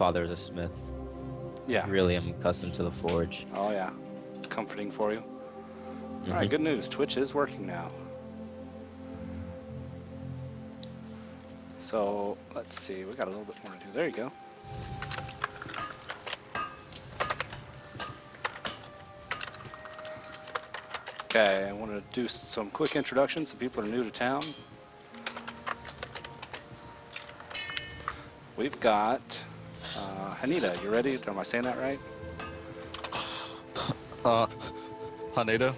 father is a smith. Yeah. Really am accustomed to the forge. Oh yeah. Comforting for you. All right, Mhm. good news. Twitch is working now. So let's see. We got a little bit more to do. There you go. Okay, I want to do some quick introductions. Some people are new to town. We've got Haneda. You ready? Am I saying that right? Haneda?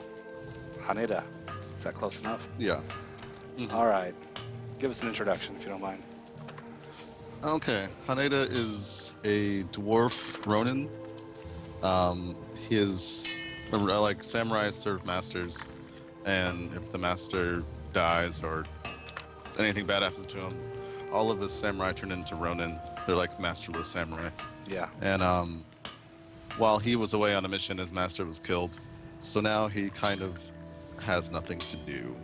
Haneda. Is that close enough? Yeah. Mhm. All right. Give us an introduction if you don't mind. Okay. Haneda is a dwarf Ronin. He is like samurais serve masters, and if the master dies or anything bad happens to him, all of his samurai turn into Ronin. They're like masterless samurai. Yeah. And while he was away on a mission, his master was killed. So now he kind of has nothing to do.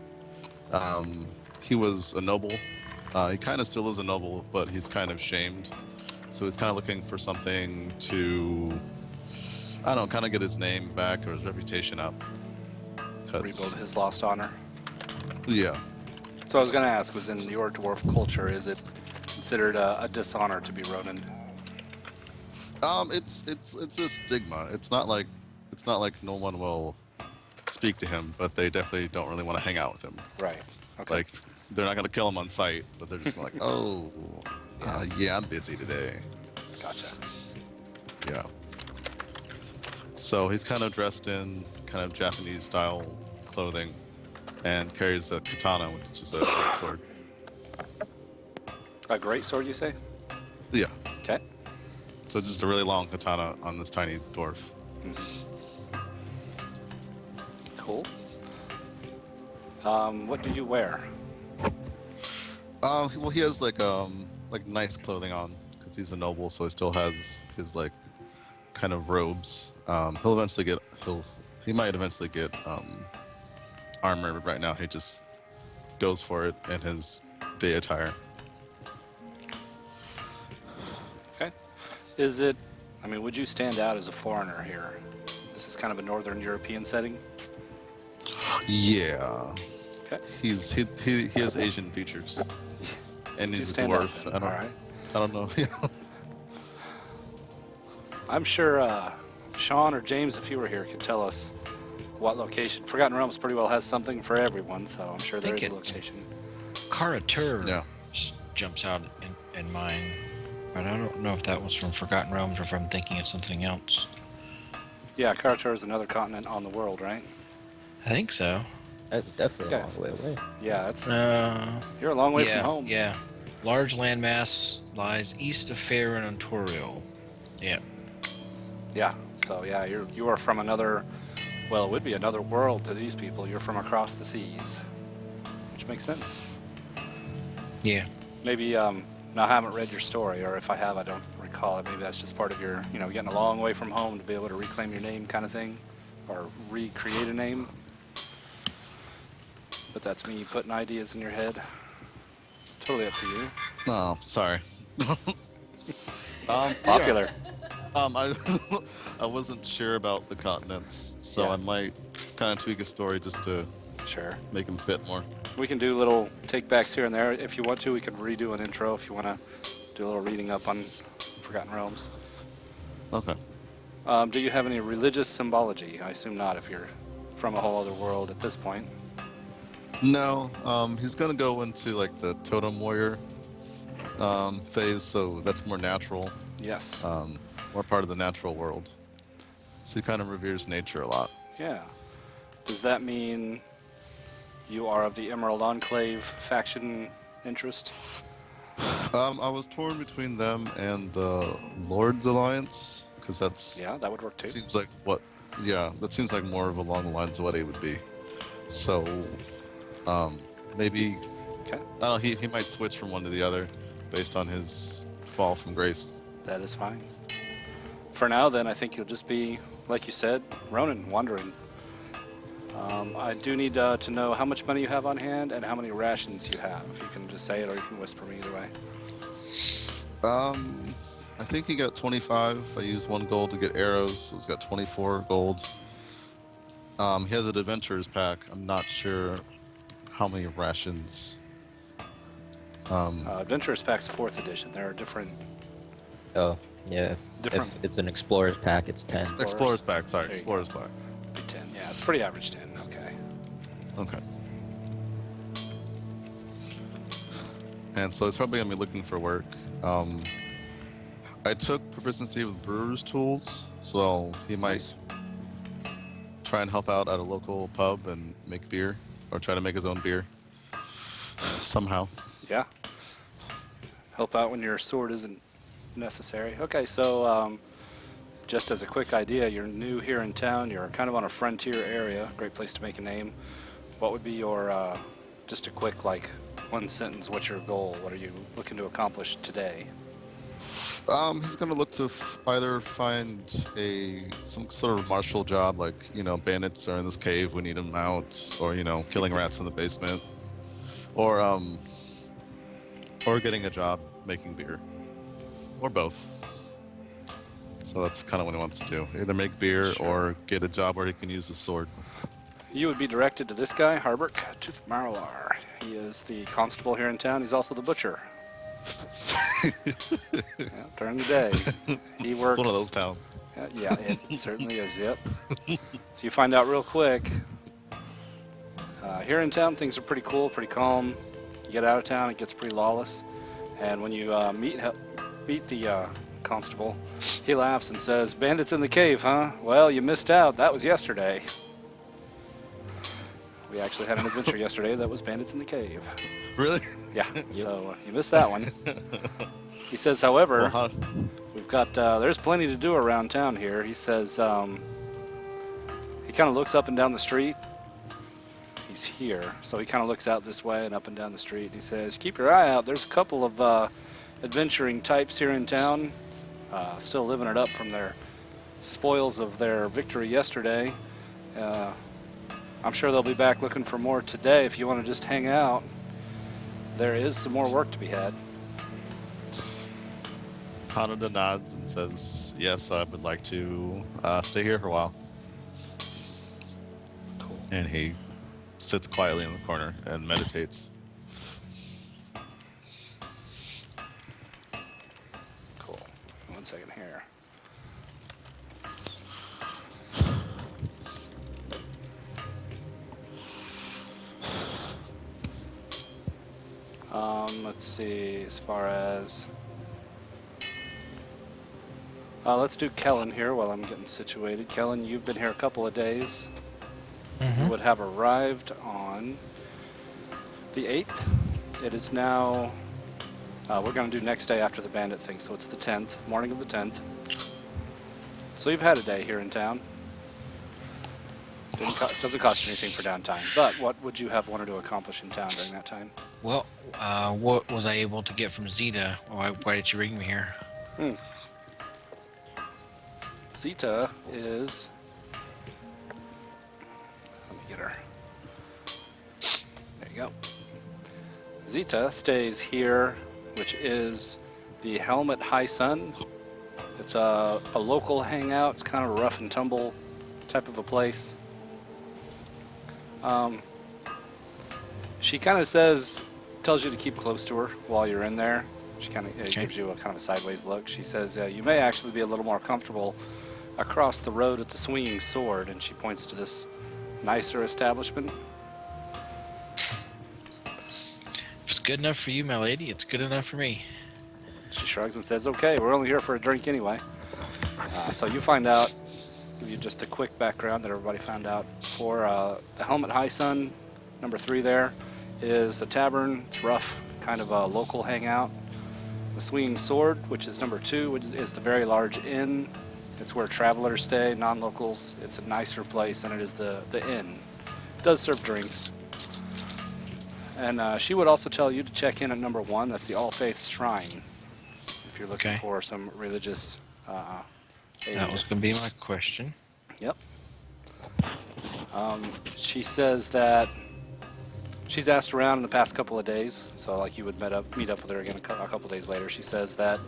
He was a noble. He kind of still is a noble, but he's kind of shamed. So he's kind of looking for something to, I don't know, kind of get his name back or his reputation up. Rebuild his lost honor. Yeah. So I was going to ask, was in your dwarf culture, is it considered a dishonor to be Ronin? It's a stigma. It's not like no one will speak to him, but they definitely don't really want to hang out with him. Right. Okay. Like, they're not gonna kill him on sight, but they're just like, oh, yeah, I'm busy today. Gotcha. Yeah. So he's kind of dressed in kind of Japanese style clothing, and carries a katana, which is a great sword. A great sword, you say? Yeah. Okay. So it's just a really long katana on this tiny dwarf. Cool. What do you wear? Well, he has like nice clothing on because he's a noble, so he still has his like kind of robes. He might eventually get armor, but right now he just goes for it in his day attire. Okay. Is it, I mean, would you stand out as a foreigner here? This is kind of a Northern European setting. Yeah. Okay. He has Asian features, and You he's a stand out dwarf. then. All right. I don't know. I'm sure Sean or James, if you were here, could tell us what location. Forgotten Realms pretty well has something for everyone, so I'm sure there is a location. Karatur Yeah. jumps out in mind, but I don't know if that was from Forgotten Realms or if I'm thinking of something else. Yeah, Karatur is another continent on the world, right? I think so. That's definitely Okay. a long way away. Yeah, that's You're a long way yeah, from home. Yeah. Large landmass lies east of Fair and Ontario. Yeah. Yeah. So yeah, you are from another. Well, it would be another world to these people. You're from across the seas, which makes sense. Yeah. Maybe now I haven't read your story, or if I have, I don't recall it. Maybe that's just part of your, getting a long way from home to be able to reclaim your name, kind of thing, or recreate a name. But that's me putting ideas in your head. Totally up to you. Oh, sorry. Popular. Yeah. I wasn't sure about the continents, so Yeah. I might kind of tweak a story just to Sure. make them fit more. We can do little take-backs here and there. If you want to, we could redo an intro if you want to do a little reading up on Forgotten Realms. Okay. Do you have any religious symbology? I assume not if you're from a whole other world at this point. No, he's gonna go into like the totem warrior phase, so that's more natural, Yes. more part of the natural world. So he kind of reveres nature a lot. Yeah. Does that mean you are of the Emerald Enclave faction interest? I was torn between them and the Lord's Alliance, because that's Yeah, that would work too. seems like that seems like more of along the lines of what he would be. So, maybe Okay. I don't know. He might switch from one to the other based on his fall from grace. That is fine. For now, then, I think you'll just be, like you said, Ronin, wandering. I do need to know how much money you have on hand and how many rations you have. You can just say it or you can whisper me either way. I think he got 25. I used 1 gold to get arrows, so he's got 24 gold. He has an adventurer's pack. I'm not sure how many rations. Adventurers Pack's 4th edition. There are different. Oh, yeah. Different- If it's an explorer's pack, it's 10. Explorer's pack, sorry, There you Explorer's pack. 10. Yeah, it's pretty average 10. Okay. Okay. And so he's probably gonna be looking for work. I took proficiency with brewer's tools, so he might try and help out at a local pub and make beer, or try to make his own beer somehow. Yeah. Help out when your sword isn't necessary. Okay, so just as a quick idea, you're new here in town. You're kind of on a frontier area. Great place to make a name. What would be your, just a quick, like, 1 sentence, what's your goal? What are you looking to accomplish today? He's gonna look to either find some sort of martial job, like, you know, bandits are in this cave, we need them out, or, you know, killing rats in the basement, or getting a job making beer, or both. So that's kind of what he wants to do: either make beer or get a job where he can use his sword. You would be directed to this guy, Harburg Tooth Marlar. He is the constable here in town. He's also the butcher. Yeah, during the day, he works. It's one of those towns. Yeah, it certainly is. Yep. So you find out real quick. Here in town, things are pretty cool, pretty calm. You get out of town, it gets pretty lawless. And when you meet the constable, he laughs and says, "Bandits in the cave, huh? Well, you missed out. That was yesterday." We actually had an adventure yesterday that was bandits in the cave. Really? Yeah, so you missed that one. He says, however, Well, we've got, there's plenty to do around town here. He says, he kind of looks up and down the street. He's here, so he kind of looks out this way and up and down the street. He says, keep your eye out. There's a couple of adventuring types here in town, still living it up from their spoils of their victory yesterday. I'm sure they'll be back looking for more today if you want to just hang out. There is some more work to be had. Hanada nods and says, yes, I would like to stay here for a while. Cool. And he sits quietly in the corner and meditates. Cool. 1 second here. Let's see, as far as... let's do Kellen here while I'm getting situated. Kellen, you've been here a couple of days. You would have arrived on the 8th. It is now... we're going to do next day after the bandit thing, so it's the 10th, morning of the 10th. So you've had a day here in town. Doesn't cost you anything for downtime, but what would you have wanted to accomplish in town during that time? Well, what was I able to get from Zeta? Why did you bring me here? Zeta is... Let me get her. There you go. Zeta stays here, which is the Helmet High Sun. It's a local hangout. It's kind of a rough and tumble type of a place. She kind of tells you to keep close to her while you're in there. She kind of gives you a kind of a sideways look. She says, you may actually be a little more comfortable across the road at the Swinging Sword, and she points to this nicer establishment. If it's good enough for you, my lady, it's good enough for me. She shrugs and says, okay, we're only here for a drink anyway. So you find out, give you just a quick background that everybody found out. For the Helmet High Sun, number 3 there, is the tavern. It's rough, kind of a local hangout. The Swinging Sword, which is number 2, which is the very large inn. It's where travelers stay, non-locals. It's a nicer place, and it is the inn. It does serve drinks. And she would also tell you to check in at number 1. That's the All Faiths Shrine, if you're looking for some religious aid. That was going to be my question. Yep. She says that she's asked around in the past couple of days, so like you would meet up with her again a couple days later. She says that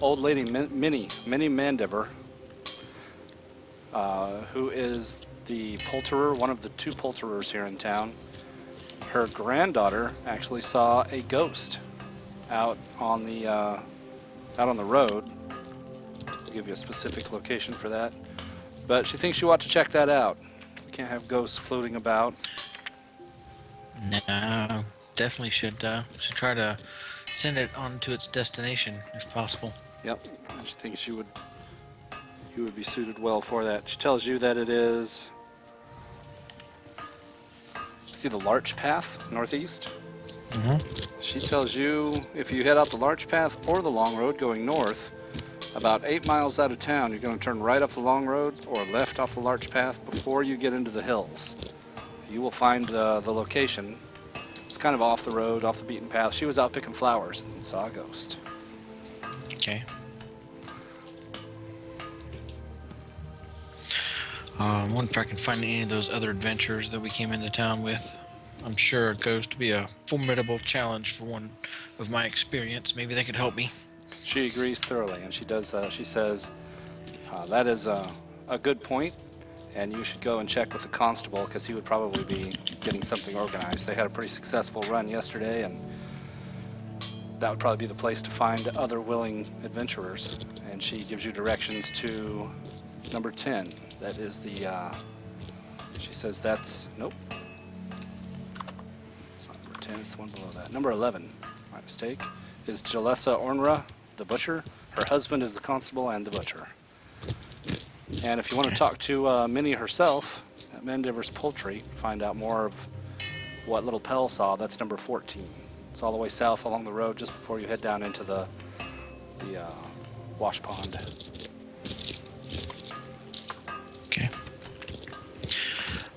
Old lady Minnie Mandiver, who is the poulterer, one of the 2 poulterers here in town. Her granddaughter actually saw a ghost out on the road. I'll give you a specific location for that, but she thinks you ought to check that out. You can't have ghosts floating about. No, definitely should try to send it on to its destination if possible. Yep, and she thinks you would be suited well for that. She tells you that it is. See the Larch Path northeast? Mm-hmm. She tells you if you head out the Larch Path or the Long Road going north, about 8 miles out of town, you're going to turn right off the Long Road or left off the Larch Path before you get into the hills. You will find the location. It's kind of off the road, off the beaten path. She was out picking flowers and saw a ghost. Okay. I wonder if I can find any of those other adventurers that we came into town with. I'm sure it goes to be a formidable challenge for one of my experience. Maybe they could help me. She agrees thoroughly, and she does. She says that is a good point, and you should go and check with the constable because he would probably be getting something organized. They had a pretty successful run yesterday, and that would probably be the place to find other willing adventurers. And she gives you directions to number 10. That is the. She says that's nope. It's not number 10. It's the one below that. Number 11. My mistake. Is Jalessa Ornra the butcher. Her husband is the constable and the butcher. And if you want to talk to Minnie herself at Mandiver's Poultry, find out more of what Little Pell saw, that's number 14. It's all the way south along the road just before you head down into the wash pond. Okay.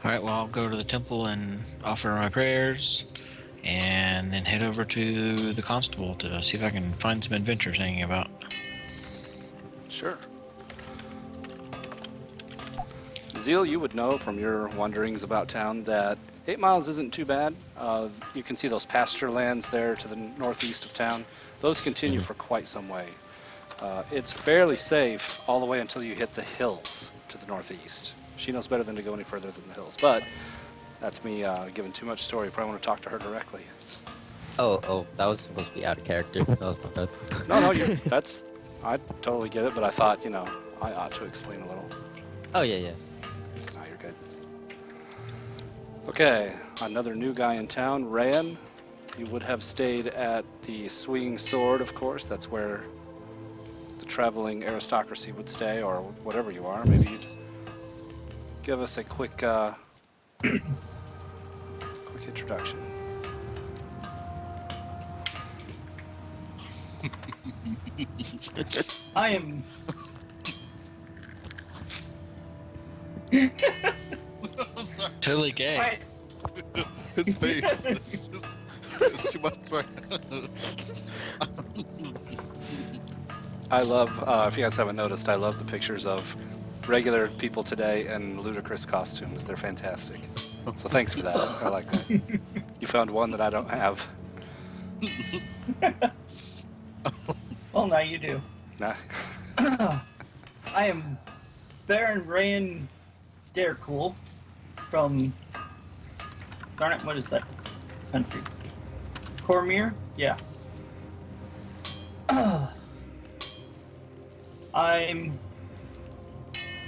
All right, well, I'll go to the temple and offer my prayers, and then head over to the constable to see if I can find some adventures hanging about. Sure. Zeal, you would know from your wanderings about town that 8 miles isn't too bad. You can see those pasture lands there to the northeast of town. Those continue for quite some way. It's fairly safe all the way until you hit the hills to the northeast. She knows better than to go any further than the hills, but that's me giving too much story. You probably want to talk to her directly. Oh, that was supposed to be out of character. That was my bad. No, I totally get it, but I thought, I ought to explain a little. Oh, yeah. Oh, you're good. Okay, another new guy in town, Rayan. You would have stayed at the Swinging Sword, of course. That's where the traveling aristocracy would stay, or whatever you are. Maybe you'd give us a quick, quick introduction. I am. I'm sorry. Totally gay. I, His face. It's too much for I love, if you guys haven't noticed, I love the pictures of regular people today in ludicrous costumes. They're fantastic. So thanks for that. I like that. You found one that I don't have. well, now you do. Nah. I am Baron Rayan Darecool from. Darn it, what is that country? Cormyr? Yeah. I'm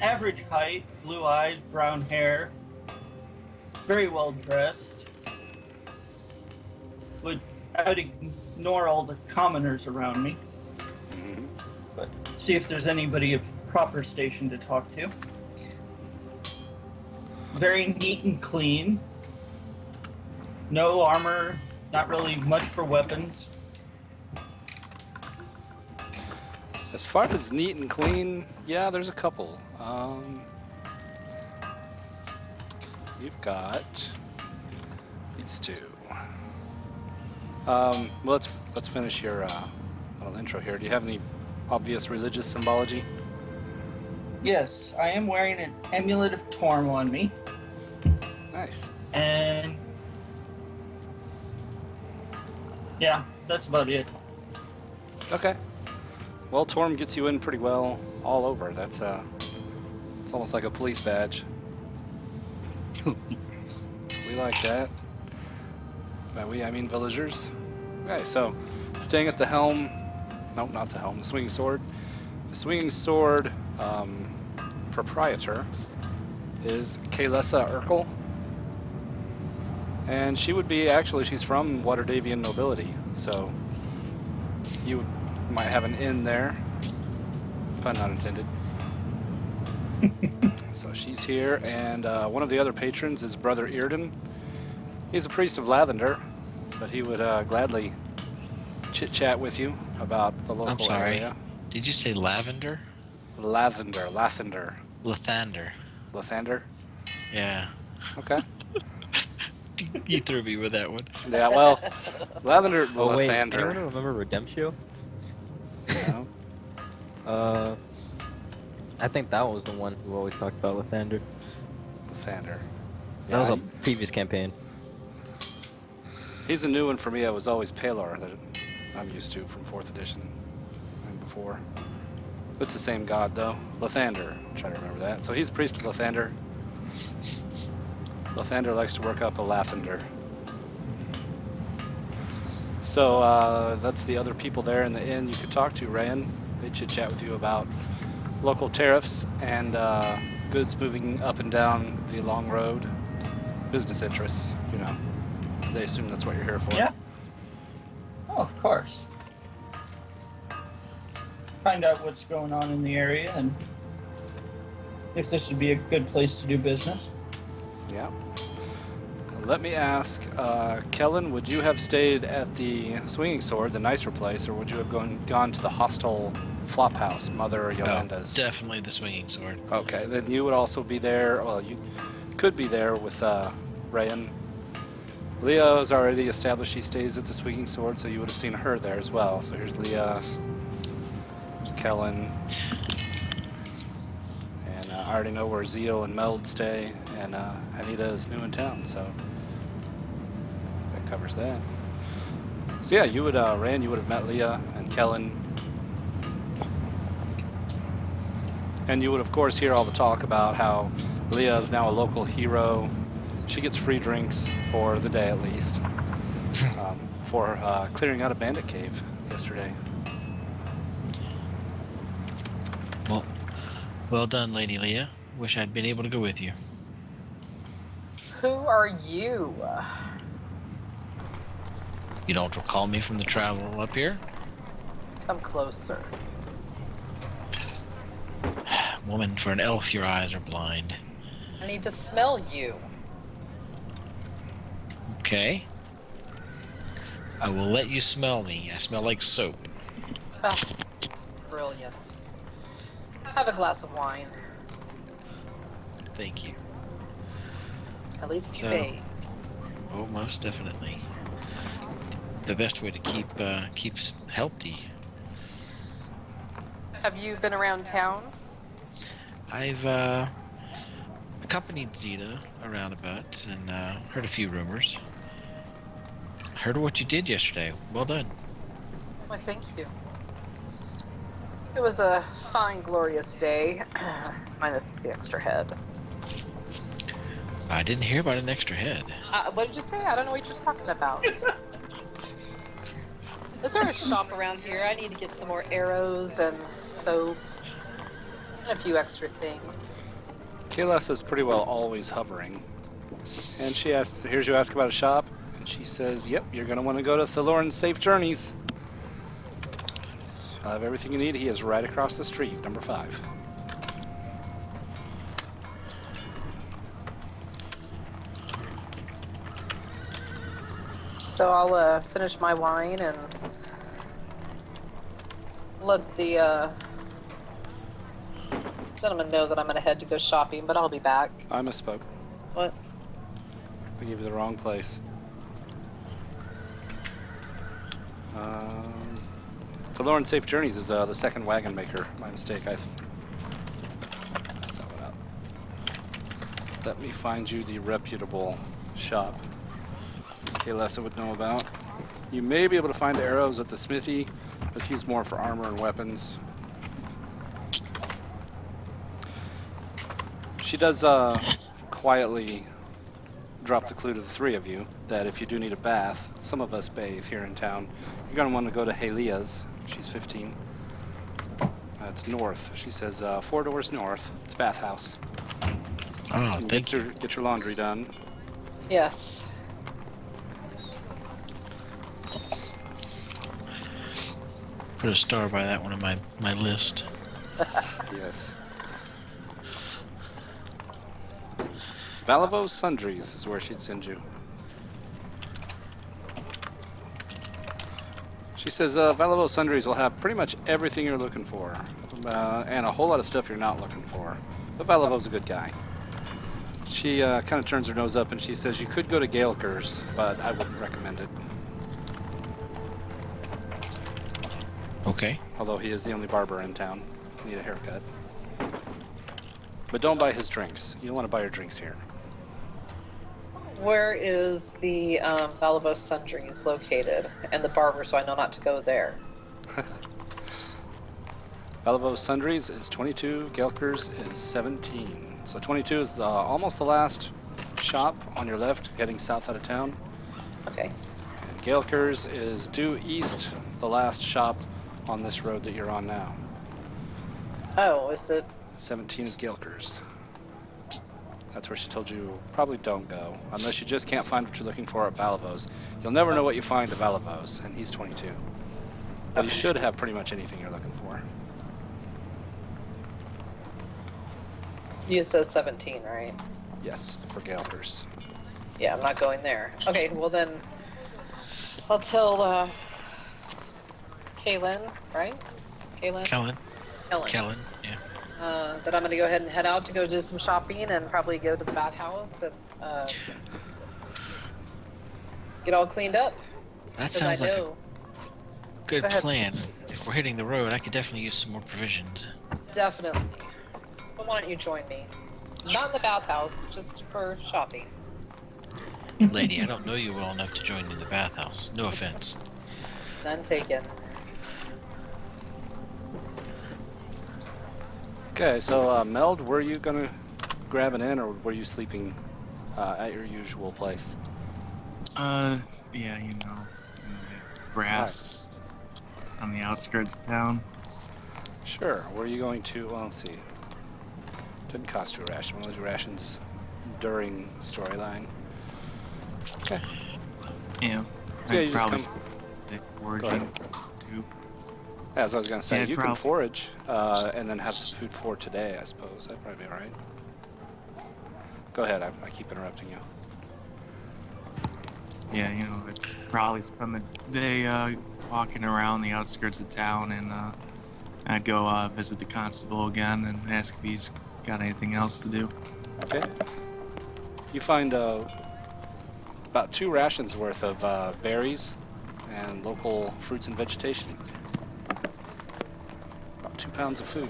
average height, blue eyes, brown hair, very well dressed. I would ignore all the commoners around me, but see if there's anybody of proper station to talk to. Very neat and clean. No armor, not really much for weapons. As far as neat and clean, yeah, there's a couple. You've got these two. Well, let's finish your little intro here. Do you have any obvious religious symbology? Yes, I am wearing an amulet of Torm on me, Nice. and yeah, that's about it. Okay. Well, Torm gets you in pretty well all over. That's it's almost like a police badge. We like that. By we, I mean villagers. Okay, so staying at the helm. Nope, not the helm. The swinging sword. The swinging sword proprietor is Kaylessa Urkel. And she would be, actually, she's from Waterdavian nobility, so you might have an in there. Pun not intended. So she's here, and one of the other patrons is Brother Earden. He's a priest of Lathander, but he would gladly chit-chat with you about the local I'm sorry. area. Did you say lavender? Lathander. Lathander? Yeah. Okay. You threw me with that one. Yeah, well, Lathander, Oh wait, Lathander. anyone remember Redemptio? No? I think that was the one who always talked about Lathander. Lathander. That was a previous campaign. He's a new one for me. I was always Palor that I'm used to from 4th edition and before. It's the same god though. Lathander. Try to remember that. So he's a priest of Lathander. Lathander likes to work up a Lathander. So that's the other people there in the inn you could talk to, Rayan. They chit chat with you about local tariffs and goods moving up and down the long road. Business interests, you know. They assume that's what you're here for. Yeah. Oh, of course. Find out what's going on in the area and if this would be a good place to do business. Yeah. Let me ask, Kellen, would you have stayed at the Swinging Sword, the nicer place, or would you have gone to the hostile Flophouse, Mother Yolanda's? Oh, definitely the swinging sword. Okay, then you would also be there. Well, you could be there with Rayan. Leah has already established she stays at the Swinging Sword, so you would have seen her there as well. So here's Leah, here's Kellen, and I already know where Zeal and Meld stay, and Anita is new in town, so that covers that. So yeah, you would, Rand, you would have met Leah and Kellen, and you would of course hear all the talk about how Leah is now a local hero. She gets free drinks for the day at least, for clearing out a bandit cave yesterday. Well done, Lady Leah. Wish I'd been able to go with you. Who are you? You don't recall me from the travel up here? Come closer. Woman, for an elf, your eyes are blind. I need to smell you. Okay. I will let you smell me. I smell like soap. Ah, brilliant. Have a glass of wine. Thank you. At least you So- bathed. Oh, most definitely. The best way to keep healthy. Have you been around town? I've accompanied Zeta around about and heard a few rumors. Heard what you did yesterday. Well done. Why, thank you. It was a fine, glorious day, minus the extra head. I didn't hear about an extra head. What did you say? I don't know what you're talking about. Is there a shop around here? I need to get some more arrows and soap and a few extra things. Kalas is pretty well always hovering. And she hears you ask about a shop, and she says, yep, you're going to want to go to Thalorn's Safe Journeys. I'll have everything you need. He is right across the street, number 5. So I'll finish my wine and let the gentleman know that I'm going to head to go shopping, but I'll be back. I misspoke. What? I gave you the wrong place. Thalorn's Safe Journeys is the second wagon maker. My mistake. I messed that one up. Let me find you the reputable shop Kaylessa would know about. You may be able to find arrows at the smithy, but he's more for armor and weapons. She does quietly drop the clue to the three of you that if you do need a bath, some of us bathe here in town. You're going to want to go to Halia's. She's 15. It's north. She says 4 doors north. It's bathhouse. Oh, You thank you. get your laundry done. Yes. Put a star by that one on my list. Yes. Valavo Sundries is where she'd send you. She says Valavo Sundries will have pretty much everything you're looking for, and a whole lot of stuff you're not looking for. But Valavo's a good guy. She kind of turns her nose up and she says you could go to Gaelker's, but I wouldn't recommend it. Okay. Although he is the only barber in town. You need a haircut. But don't buy his drinks. You don't want to buy your drinks here. Where is the Valavos Sundries located? And the barber, so I know not to go there. Valavo Sundries is 22, Gaelker's is 17. So 22 is almost the last shop on your left, heading south out of town. Okay. And Gaelker's is due east, the last shop on this road that you're on now. Oh, is it? 17 is Gaelker's. That's where she told you probably don't go, unless you just can't find what you're looking for at Valavos. You'll never know what you find at Valavos, and he's 22. But you should have pretty much anything you're looking for. You said 17, right? Yes, for Gaelker's. Yeah, I'm not going there. Okay, well then, I'll tell Kaylin, right? Kaylin? Kellen. Ellen. Kellen. Yeah. That I'm going to go ahead and head out to go do some shopping and probably go to the bathhouse and get all cleaned up. That 'cause I sounds like a know, good Go ahead. plan. If we're hitting the road, I could definitely use some more provisions. definitely. But why don't you join me? Not in the bathhouse, just for shopping. Lady, I don't know you well enough to join you in the bathhouse. No offense. None taken. Okay, so Meld, were you gonna grab an inn, or were you sleeping at your usual place? Yeah, you know, in the grass on the outskirts of town. Sure. Were you going to? Well, let's see. Didn't cost you a ration. One of those rations during storyline. Okay. Yeah, Yeah, you I'd just probably come- stick Go foraging ahead. too. As I was gonna say, Yeah, you can prob- forage and then have some food for today. I suppose that'd probably be all right. Go ahead. I keep interrupting you. Yeah, you know, I'd probably spend the day walking around the outskirts of town, and I'd go visit the constable again and ask if he's got anything else to do. Okay. You find about 2 rations worth of berries and local fruits and vegetation. About 2 pounds of food.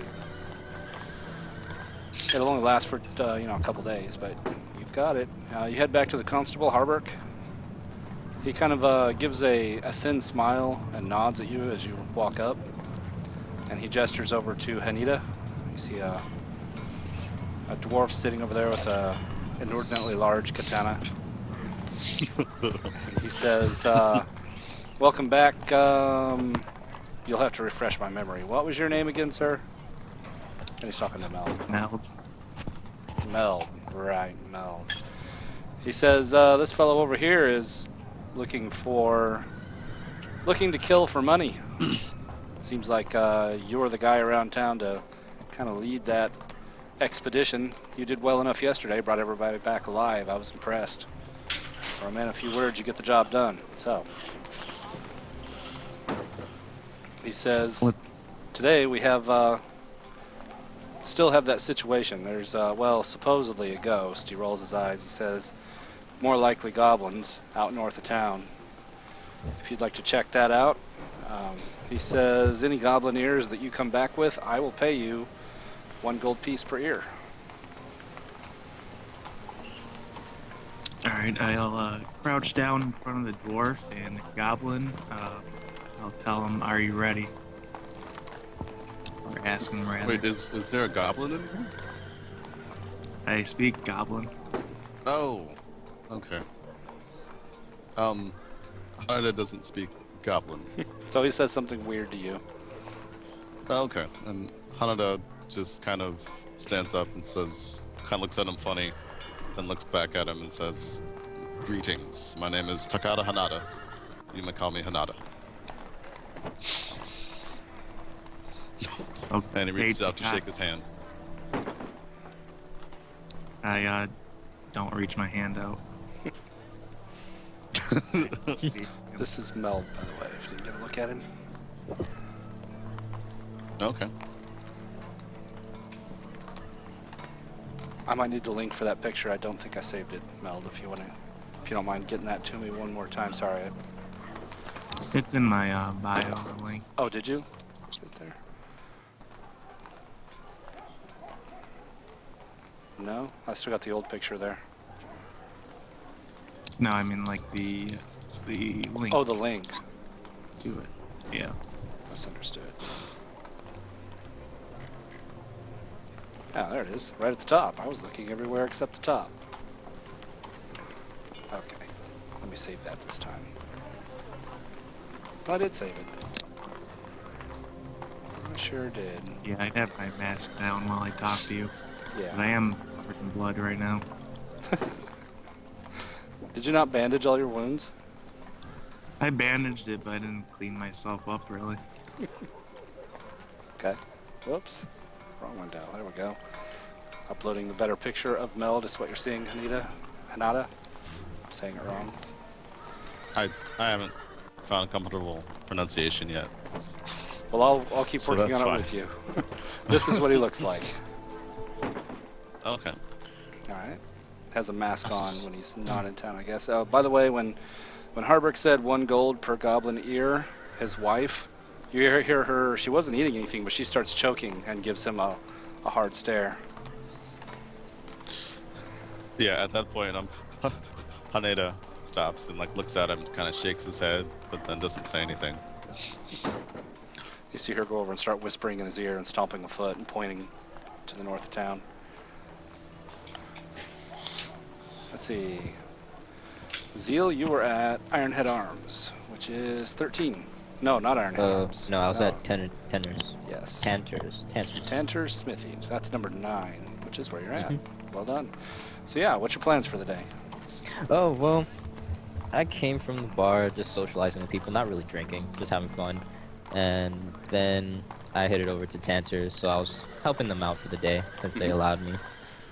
It'll only last for a couple days, but you've got it. You head back to the constable, Harburg. He kind of gives a thin smile and nods at you as you walk up, and he gestures over to Hanita. You see a dwarf sitting over there with a inordinately large katana. He says, welcome back. You'll have to refresh my memory. What was your name again, sir? And he's talking to Mel. Now, Mel, right, Mel. He says, this fellow over here is looking to kill for money. Seems like you're the guy around town to kind of lead that expedition. You did well enough yesterday, brought everybody back alive. I was impressed. For a man, a few words, you get the job done. So, he says, What- today we have, still have that situation. There's, supposedly a ghost. He rolls his eyes. He says, more likely goblins out north of town. If you'd like to check that out. He says, any goblin ears that you come back with, I will pay you 1 gold piece per ear. alright, Alright, I'll crouch down in front of the dwarf and the goblin. I'll tell him, "Are you ready?" Or ask him rather. Wait, is there a goblin in here? I speak goblin. Oh, okay. Hanada doesn't speak goblin. So he says something weird to you. Okay, and Hanada just kind of stands up and says, kind of looks at him funny, then looks back at him and says, "Greetings, my name is Takada Hanada. You may call me Hanada." Okay, And he reaches out to Taka- shake his hand. I don't reach my hand out. This is Mel, by the way, if you didn't get a look at him. Okay. I might need the link for that picture. I don't think I saved it, Mel, if you don't mind getting that to me one more time. Sorry. It's in my bio, the link. Oh, did you? It's right there. No? I still got the old picture there. No, I mean like the link Oh, the link. to it. Yeah. Misunderstood. Ah, there it is. Right at the top. I was looking everywhere except the top. Okay. Let me save that this time. I did save it. I sure did. Yeah, I'd have my mask down while I talk to you. But I Yeah. am covered in blood right now. Did you not bandage all your wounds? I bandaged it, but I didn't clean myself up really. Okay. Whoops. Wrong one down. There we go. Uploading the better picture of Mel. Just what you're seeing, Hanada. I'm saying it wrong. I haven't found a comfortable pronunciation yet. Well, I'll keep So working that's on fine. it with you. This is what he looks like. Okay. All right. Has a mask on when he's not in town, I guess. By the way, when Harbrick said 1 gold per goblin ear, his wife, you hear her. She wasn't eating anything, but she starts choking and gives him a hard stare. Yeah, at that point, Haneda stops and like looks at him, kind of shakes his head, but then doesn't say anything. You see her go over and start whispering in his ear and stomping a foot and pointing to the north of town. Let's see. Zeal, you were at Ironhead Arms, which is 13. No, not Ironhead Arms. No, I was at Tanners. Yes. Tanters. Tanter's Smithy. That's number 9, which is where you're at. Mhm. Well done. So yeah, what's your plans for the day? Oh, well, I came from the bar just socializing with people, not really drinking, just having fun. And then I headed over to Tanter's, so I was helping them out for the day since they allowed me.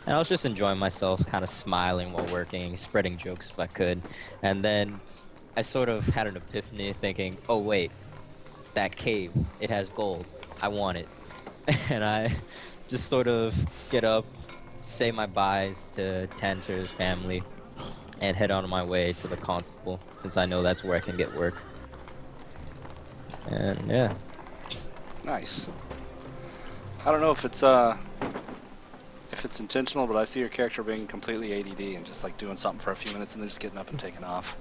And I was just enjoying myself, kind of smiling while working, spreading jokes if I could. And then I sort of had an epiphany thinking, oh wait, that cave, it has gold. I want it. And I just sort of get up, say my byes to Tanter's family, and head on my way to the constable, since I know that's where I can get work. And yeah. Nice. I don't know if it's intentional, but I see your character being completely ADD and just like doing something for a few minutes and then just getting up and taking off.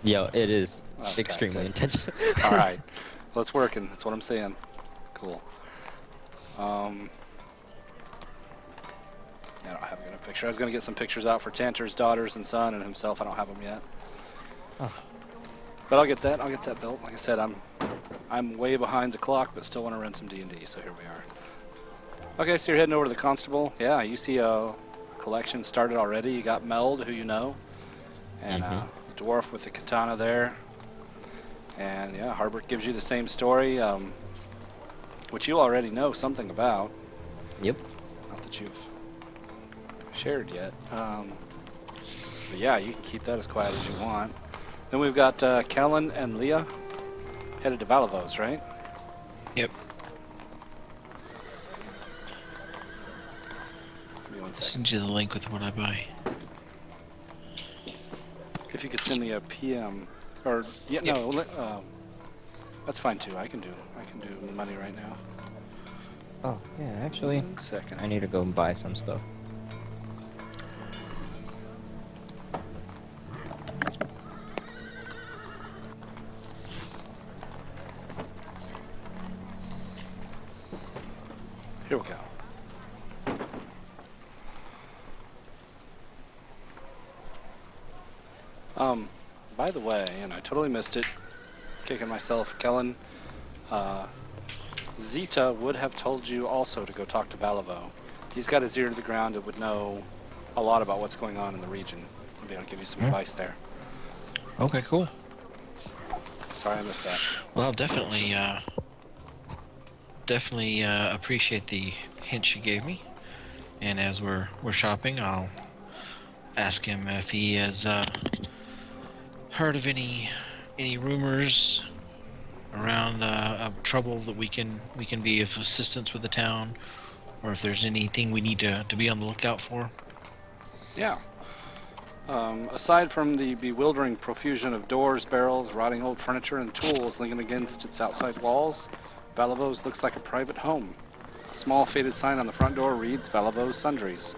Yo, it is Okay, extremely good. intentional. All right. Well, it's working. That's what I'm saying. Cool. Yeah, I don't have a good picture. I was gonna get some pictures out for Tanter's daughters and son and himself. I don't have them yet. Oh. But I'll get that. I'll get that built. Like I said, I'm way behind the clock, but still want to run some D&D. So here we are. Okay, so you're heading over to the constable. Yeah, you see a collection started already. You got Meld, who you know, and the dwarf with the katana there. And yeah, Harbrick gives you the same story, which you already know something about. Yep. Not that you've shared yet. But yeah, you can keep that as quiet as you want. Then we've got Kellen and Leah headed to Valavos, right? Yep. Give me one I'll second. send you the link with what I buy. If you could send me a PM, or yeah, no, that's fine too. I can do money right now. Oh, yeah, actually, 1 second. I need to go and buy some stuff. Here we go. By the way, and I totally missed it, kicking myself, Kellen, Zeta would have told you also to go talk to Balivo. He's got his ear to the ground and would know a lot about what's going on in the region. He'll be able to give you some advice there. Okay, cool. Sorry I missed that. Well, I'll definitely appreciate the hint she gave me. And as we're shopping, I'll ask him if he has heard of any rumors around of trouble that we can be of assistance with the town, or if there's anything we need to be on the lookout for. Yeah. Aside from the bewildering profusion of doors, barrels, rotting old furniture, and tools leaning against its outside walls, Balivo's looks like a private home. A small faded sign on the front door reads Balivo's Sundries.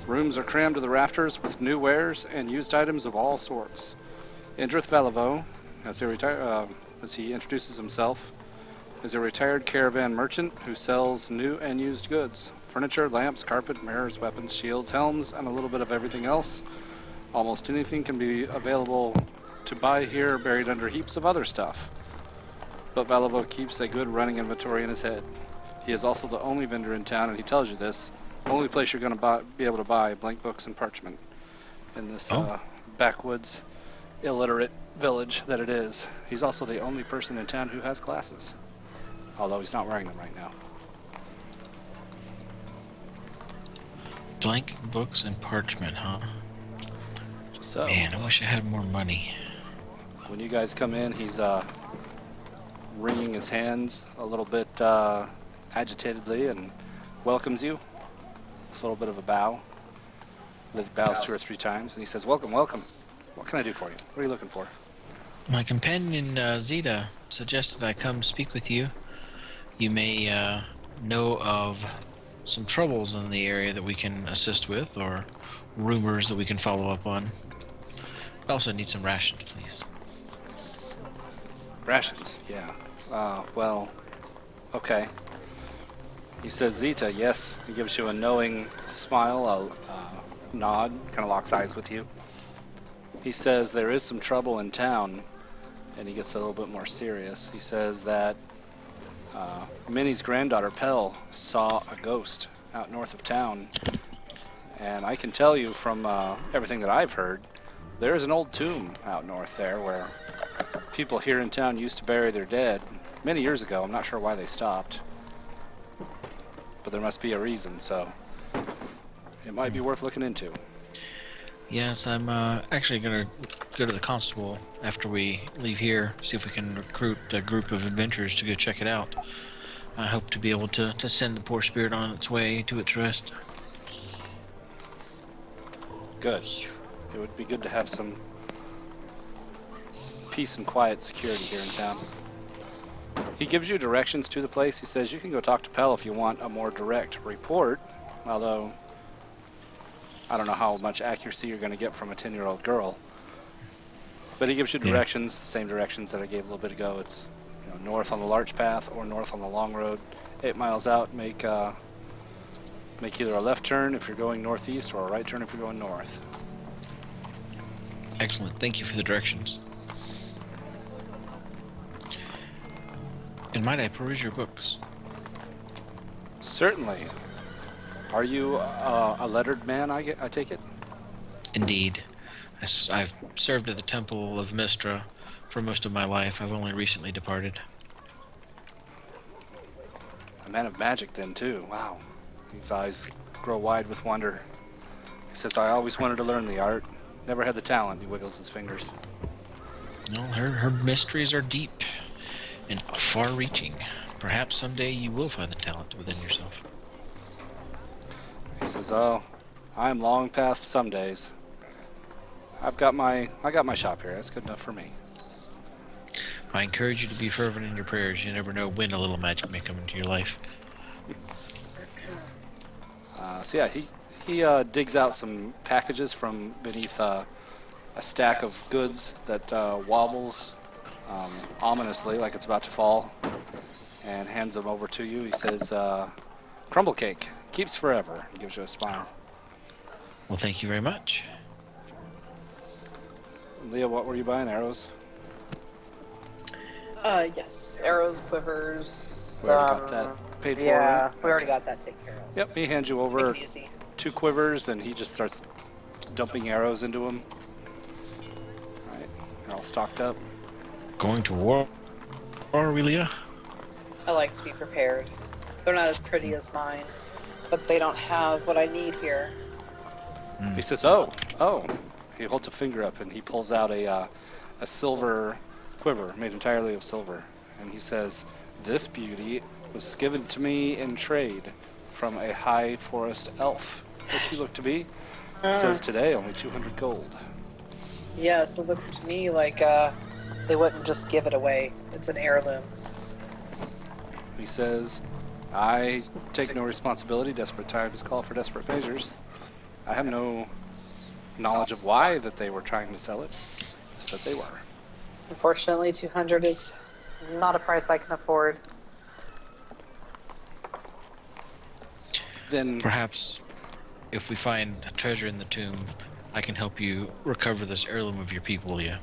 Rooms are crammed to the rafters with new wares and used items of all sorts. Indrith Balivo, as he introduces himself, is a retired caravan merchant who sells new and used goods. Furniture, lamps, carpet, mirrors, weapons, shields, helms, and a little bit of everything else. Almost anything can be available to buy here, buried under heaps of other stuff. But Balivo keeps a good running inventory in his head. He is also the only vendor in town, and he tells you this, only place you're going to be able to buy blank books and parchment in this backwoods, illiterate village that it is. He's also the only person in town who has glasses, although he's not wearing them right now. Blank books and parchment, huh? So, Man, I wish I had more money. when you guys come in, he's wringing his hands a little bit agitatedly and welcomes you. It's a little bit of a bow. He bows 2 or 3 times, and he says, "Welcome, welcome. What can I do for you? What are you looking for?" My companion Zeta suggested I come speak with you. You may know of some troubles in the area that we can assist with, or rumors that we can follow up on. I also need some rations, please. Rations, yeah. Well, okay. He says, "Zeta, yes." He gives you a knowing smile, a nod, kind of locks eyes with you. He says there is some trouble in town, and he gets a little bit more serious. He says that Minnie's granddaughter, Pell, saw a ghost out north of town. And I can tell you from everything that I've heard, there is an old tomb out north there where people here in town used to bury their dead many years ago. I'm not sure why they stopped, but there must be a reason, so it might be worth looking into. Yes, I'm actually going to go to the constable after we leave here, see if we can recruit a group of adventurers to go check it out. I hope to be able to send the poor spirit on its way to its rest. Good. It would be good to have some peace and quiet security here in town. He gives you directions to the place. He says you can go talk to Pell if you want a more direct report, although I don't know how much accuracy you're going to get from a 10-year-old girl. But he gives you directions, the same directions that I gave a little bit ago. It's north on the large path or north on the long road. 8 miles out, make either a left turn if you're going northeast or a right turn if you're going north. Excellent. Thank you for the directions. And might I peruse your books? Certainly. Are you a lettered man, I take it? Indeed. I've served at the Temple of Mistra for most of my life. I've only recently departed. A man of magic then, too. Wow. His eyes grow wide with wonder. He says, "I always wanted to learn the art. Never had the talent." He wiggles his fingers. No, her mysteries are deep and far-reaching. Perhaps someday you will find the talent within yourself. He says, "Oh, I'm long past some days. I got my shop here. That's good enough for me." I encourage you to be fervent in your prayers. You never know when a little magic may come into your life. So yeah, he digs out some packages from beneath a stack of goods that wobbles ominously like it's about to fall, and hands them over to you. He says, Crumble cake. Keeps forever. He gives you a smile. Well, thank you very much. Leah, what were you buying? Arrows? Yes. Arrows, quivers. We already got that paid for, Yeah, right? we already got that taken care of. Yep, he hands you Make over it easy. 2 quivers, and he just starts dumping arrows into them. Alright, you're all stocked up. Going to war, Aurelia? I like to be prepared. They're not as pretty as mine, but they don't have what I need here. He says, oh. He holds a finger up, and he pulls out a silver quiver made entirely of silver. And he says, this beauty was given to me in trade from a high forest elf, which you look to be. It says today only 200 gold. Yes, it looks to me like they wouldn't just give it away. It's an heirloom. He says, I take no responsibility. Desperate times call for desperate measures. I have no knowledge of why that they were trying to sell it, just that they were. Unfortunately, 200 is not a price I can afford. Then Perhaps if we find a treasure in the tomb, I can help you recover this heirloom of your people, Leah.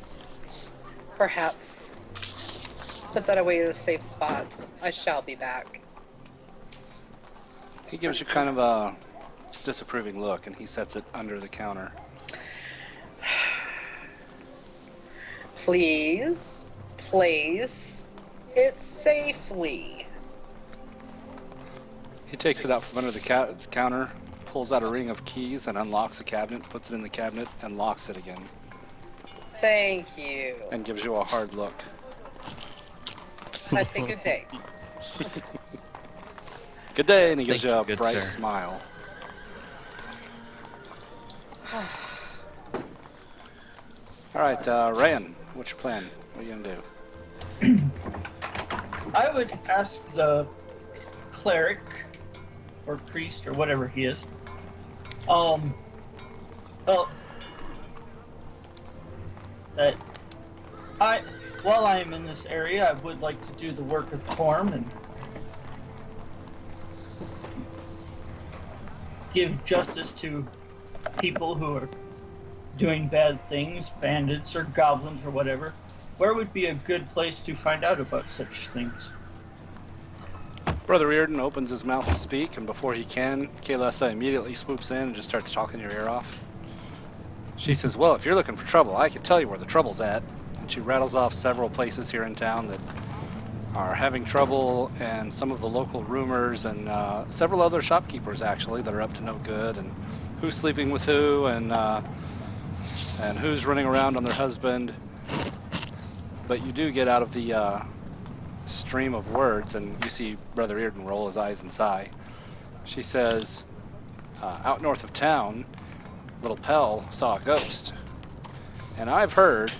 Perhaps. Put that away in a safe spot. I shall be back. he gives you kind of a disapproving look, and he sets it under the counter. Please, place it safely. He takes it out from under the counter, pulls out a ring of keys, and unlocks a cabinet, puts it in the cabinet, and locks it again, Thank you. and gives you a hard look. I say good day. Good day, and he gives Thank you you, a good bright sir. smile. All right, Ryan, what's your plan? What are you gonna do? I would ask the cleric or priest or whatever he is. Well, that while I am in this area, I would like to do the work of Torm and give justice to people who are doing bad things, bandits or goblins or whatever. Where would be a good place to find out about such things? Brother Reardon opens his mouth to speak, and before he can, Kaylessa immediately swoops in and just starts talking your ear off. She says, well, if you're looking for trouble, I can tell you where the trouble's at. And she rattles off several places here in town that are having trouble, and some of the local rumors, and several other shopkeepers, actually, that are up to no good, and who's sleeping with who, and who's running around on their husband. But you do get out of the stream of words, and you see Brother Reardon roll his eyes and sigh. She says, out north of town, little Pell saw a ghost. And I've heard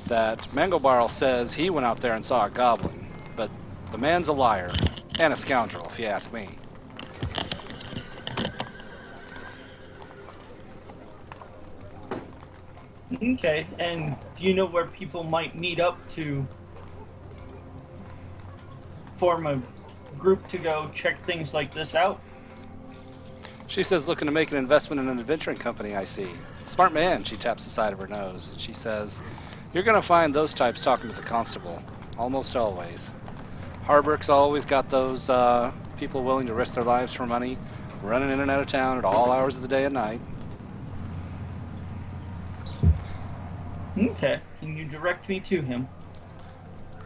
that Mangobarl says he went out there and saw a goblin, but the man's a liar, and a scoundrel, if you ask me. Okay, and do you know where people might meet up to form a group to go check things like this out? She says, looking to make an investment in an adventuring company, I see. Smart man, she taps the side of her nose. And she says, you're going to find those types talking to the constable. Almost always. Harburg's always got those people willing to risk their lives for money, running in and out of town at all hours of the day and night. Okay, can you direct me to him?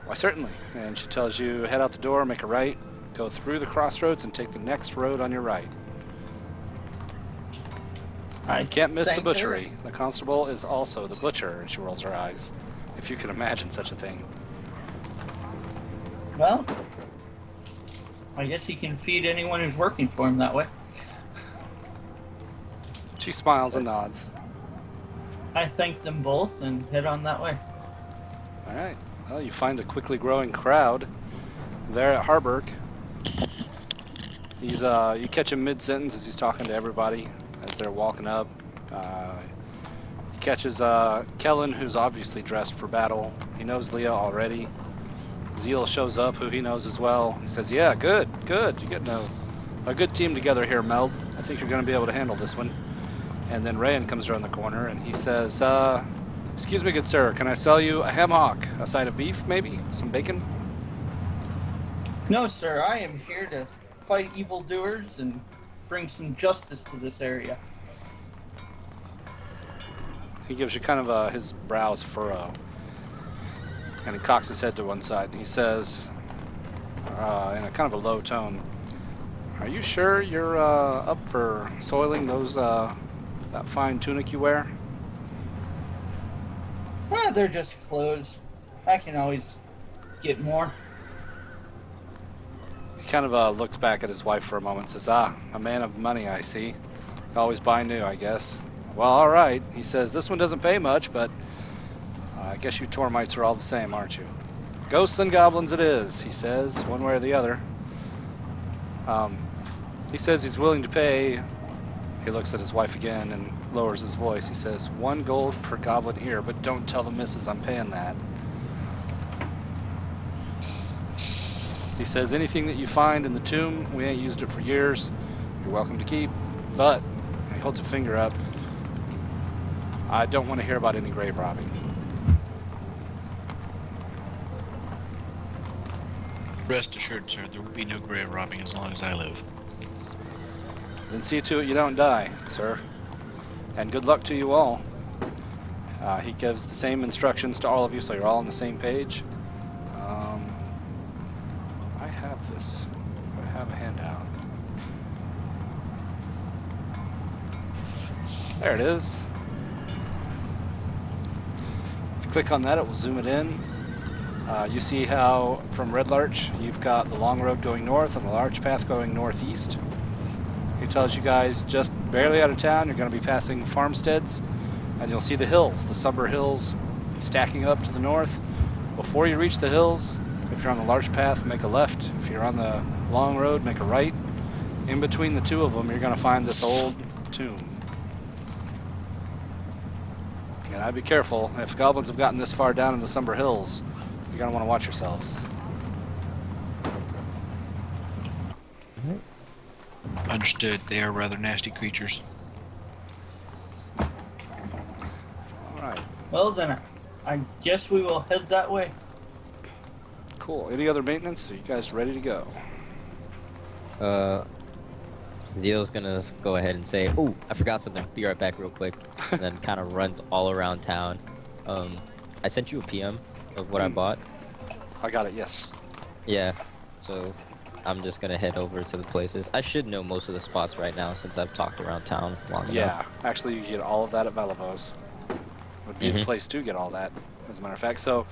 Why, certainly. And she tells you, head out the door, make a right, go through the crossroads, and take the next road on your right. I You can't miss the thank her. butchery. The constable is also the butcher, and she rolls her eyes. If you can imagine such a thing. Well, I guess he can feed anyone who's working for him that way. She smiles and nods. I thank them both and head on that way. All right. Well, you find a quickly growing crowd there at Harburg. He's you catch him mid-sentence as he's talking to everybody as they're walking up. He catches Kellen, who's obviously dressed for battle. He knows Leah already. Zeal shows up, who he knows as well. He says, "Yeah, good. You're getting a good team together here, Mel. I think you're going to be able to handle this one. And then Rayan comes around the corner and he says, excuse me, good sir, can I sell you a ham hock, a side of beef, maybe? Some bacon? No, sir, I am here to fight evildoers and bring some justice to this area. He gives you kind of his brows furrow. And he cocks his head to one side and he says, in a kind of a low tone, are you sure you're up for soiling those, that fine tunic you wear? Well, they're just clothes. I can always get more. He kind of looks back at his wife for a moment and says, a man of money, I see. Always buy new, I guess. Well, all right. He says, this one doesn't pay much, but I guess you Tormites are all the same, aren't you? Ghosts and goblins it is, he says, one way or the other. He says he's willing to pay. He looks at his wife again and lowers his voice. He says, 1 gold per goblin here, but don't tell the missus I'm paying that. He says, anything that you find in the tomb, we ain't used it for years, you're welcome to keep. But, he holds a finger up, I don't want to hear about any grave robbing. Rest assured, sir, there will be no grave robbing as long as I live. Then see to it you don't die, sir. And good luck to you all. He gives the same instructions to all of you, so you're all on the same page. I have this. I have a handout. There it is. If you click on that, it will zoom it in. You see how from Red Larch you've got the long road going north and the large path going northeast. He tells you guys just barely out of town, you're going to be passing farmsteads, and you'll see the hills, the Sumber Hills, stacking up to the north. Before you reach the hills, if you're on the large path, make a left. If you're on the long road, make a right. In between the two of them, you're going to find this old tomb. And I'd be careful. If goblins have gotten this far down in the Sumber Hills, you're going to want to watch yourselves. Understood. They are rather nasty creatures. Alright, Well, then, I guess we will head that way. cool. Any other maintenance? Are you guys ready to go? Zeal's gonna go ahead and say, "Oh, I forgot something. Be right back, real quick," and then kind of runs all around town. I sent you a PM of what I bought. I got it, yes. Yeah, so I'm just gonna head over to the places. I should know most of the spots right now since I've talked around town long enough. Yeah, actually you get all of that at Valavo's. Would be the Mhm. place to get all that, as a matter of fact. So,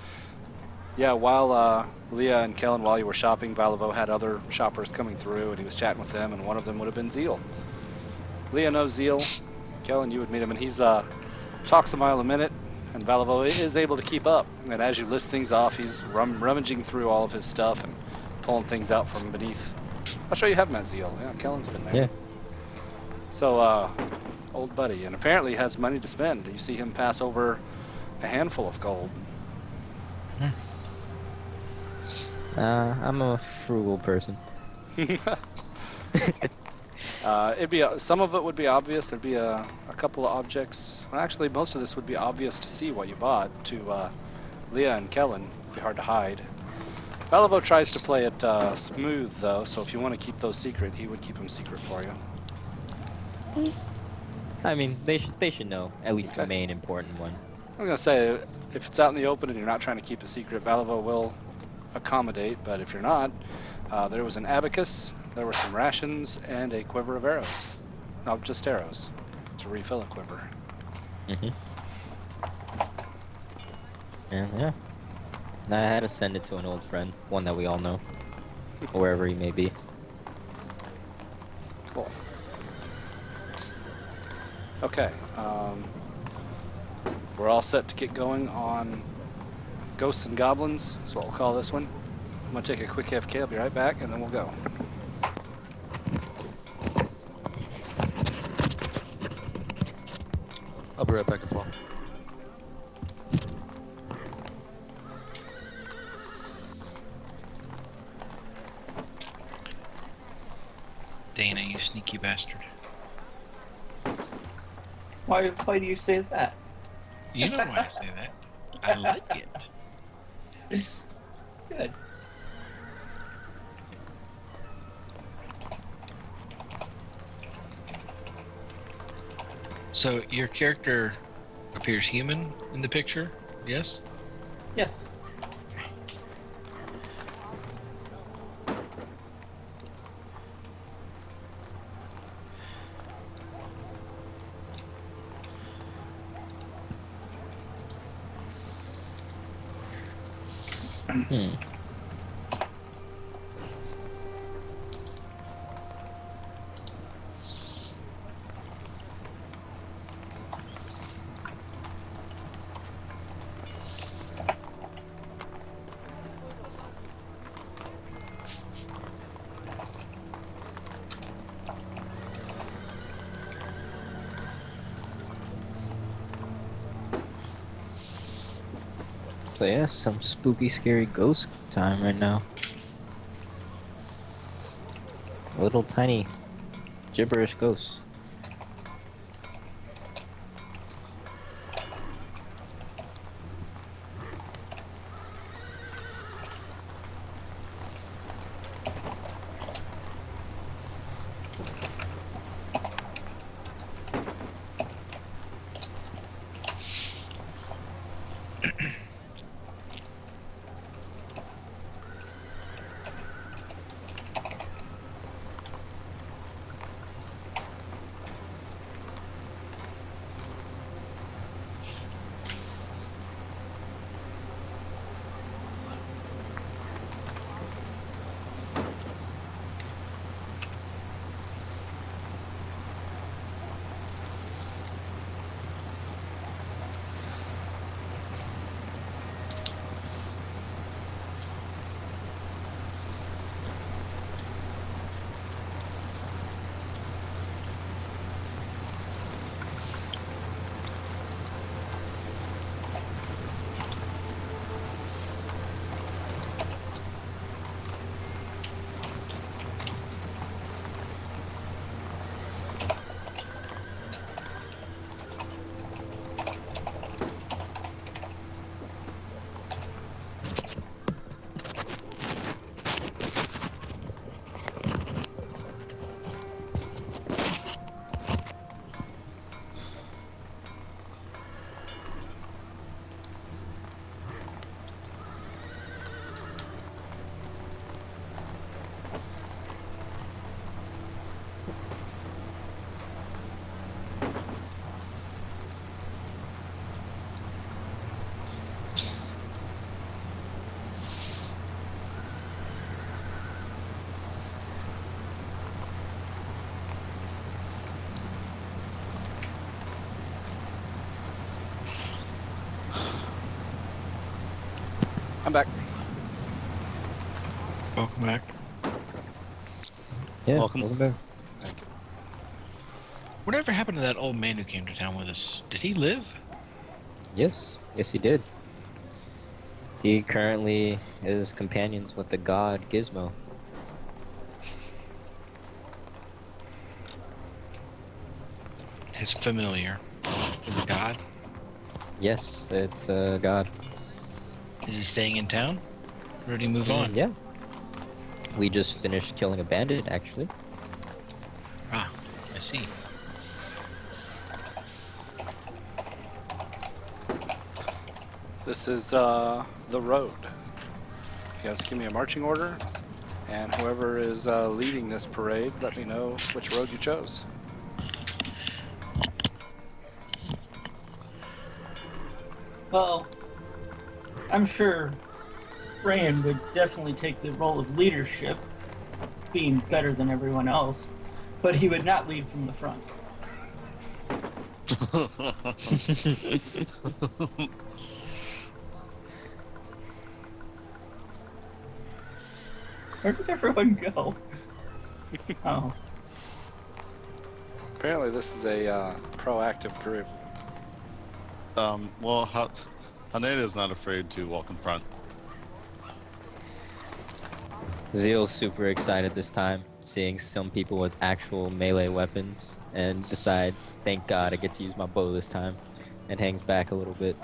yeah, while Leah and Kellen, while you were shopping, Valavo had other shoppers coming through, and he was chatting with them, and one of them would have been Zeal. Leah knows Zeal. Kellen, you would meet him, and he's talks a mile a minute, and Valavo is able to keep up. And as you list things off, he's rummaging through all of his stuff and pulling things out from beneath. I'll show you have met Zeal. Yeah, Kellen's been there. Yeah. So, old buddy, and apparently has money to spend. You see him pass over a handful of gold. I'm a frugal person. It'd be some of it would be obvious. There'd be a couple of objects. Well, actually, most of this would be obvious to see what you bought. To Leah and Kellen, it'd be hard to hide. Valavo tries to play it smooth, though. So if you want to keep those secret, he would keep them secret for you. I mean, they should know at least the Okay. main important one. I'm gonna say, if it's out in the open and you're not trying to keep a secret, Valavo will accommodate. But if you're not, there was an abacus, there were some rations, and a quiver of arrows. No, just arrows to refill a quiver. Mhm. And yeah, I had to send it to an old friend, one that we all know, wherever he may be. Cool. Okay. We're all set to get going on Ghosts and Goblins. That's what we'll call this one. I'm gonna take a quick AFK. I'll be right back, and then we'll go. I'll be right back as well. Dana, you sneaky bastard. Why do you say that? You know why I say that. I like it. Good. So your character appears human in the picture? Yes? Yes. Hmm. So yeah, some spooky, scary ghost time right now. Little tiny gibberish ghosts. I'm back. Welcome back. Yeah, Welcome. back. Thank you. Whatever happened to that old man who came to town with us? Did he live? Yes, yes he did. He currently is companions with the god Gizmo. His familiar. Is it God? Yes, it's god. Is he staying in town? Or did he move on? Yeah. We just finished killing a bandit, actually. Ah, I see. This is the road. You guys give me a marching order, and whoever is leading this parade, let me know which road you chose. Well, I'm sure Rayan would definitely take the role of leadership, being better than everyone else, but he would not lead from the front. Where did everyone go? Oh. Apparently this is a proactive group. Well, Haneda is not afraid to walk in front. Zeal's super excited this time, seeing some people with actual melee weapons, and decides, thank God I get to use my bow this time, and hangs back a little bit.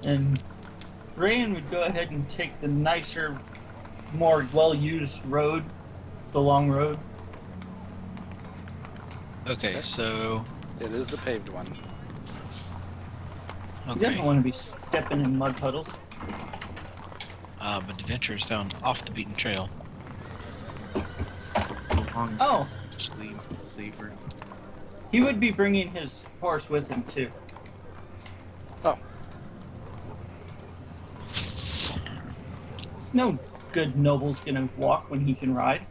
And Rayan would go ahead and take the nicer, more well-used road, the long road. Okay, so It is the paved one. He okay, doesn't want to be stepping in mud puddles. but the adventure is found off the beaten trail. Long Oh. sleep safer. He would be bringing his horse with him too. Oh, No good noble's gonna walk when he can ride.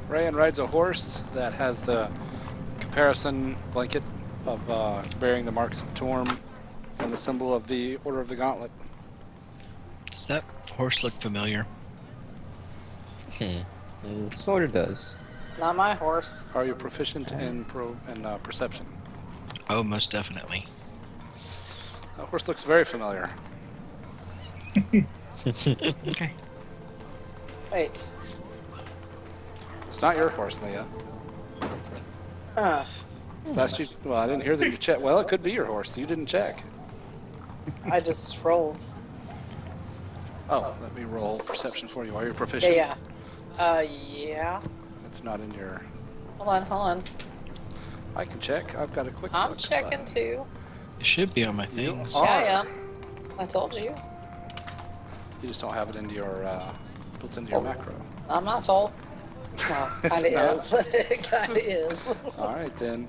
Rayan rides a horse that has the comparison blanket of bearing the marks of Torm and the symbol of the Order of the Gauntlet. Does that horse look familiar? Sort of does. It's not my horse. Are you proficient in perception? Oh, most definitely. The horse looks very familiar. Okay. Wait. It's not your horse, Leah. Huh. Last you, well, I didn't hear that you checked. Well, it could be your horse. You didn't check. I just rolled. Oh, let me roll perception for you. Are you proficient? Yeah. Yeah. It's not in your. Hold on. I can check. I've got a quick. I'm look, checking but too. It should be on my You things. are. Yeah, I am. I told you. You just don't have it into your built into your Oh. macro. Not my fault. Well, kind of not? is. It kind of is. All right then.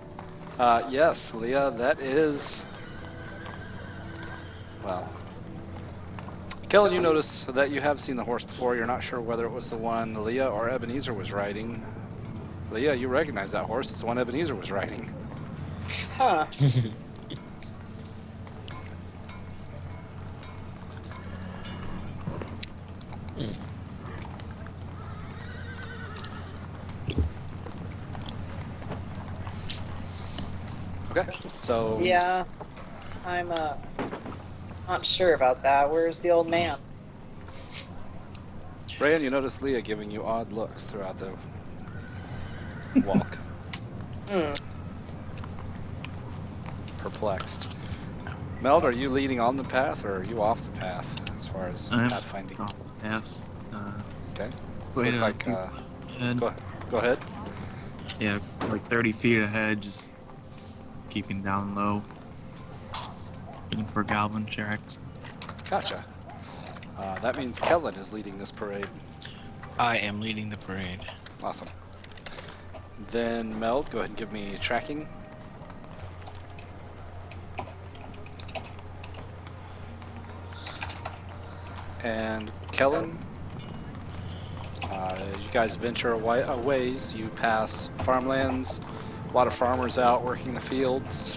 Yes, Leah, that is. Well, Kellen, you notice that you have seen the horse before. You're not sure whether it was the one Leah or Ebenezer was riding. Leah, you recognize that horse. It's the one Ebenezer was riding. Huh. Okay, so Yeah. I'm not sure about that. Where's the old man? Rayan, you notice Leah giving you odd looks throughout the walk. Hmm. Perplexed. Meld, are you leading on the path or are you off the path as far as I'm pathfinding? off the path. Okay. Wait, Looks like. and Go ahead. yeah, like 30 feet ahead, just keeping down low. Looking for goblin tracks. Gotcha. That means Kellen is leading this parade. I am leading the parade. Awesome. Then Meld, go ahead and give me tracking. And Kellen, as you guys venture a ways, you pass farmlands, a lot of farmers out working the fields.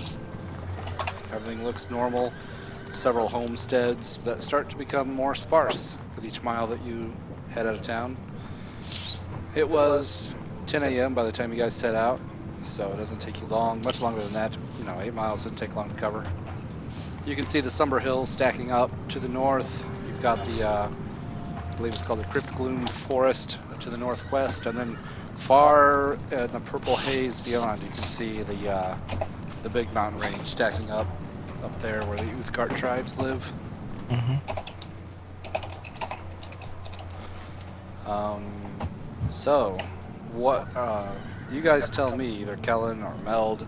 Everything looks normal. Several homesteads that start to become more sparse with each mile that you head out of town. It was 10 a.m. by the time you guys set out, so it doesn't take you long, much longer than that. 8 miles didn't take long to cover. You can see the Sumber Hills stacking up to the north. You've got the, I believe it's called the Crypt Gloom Forest to the northwest, and then far in the purple haze beyond, you can see the big mountain range stacking up there where the Uthgard tribes live. So, what, you guys tell me, either Kellen or Meld,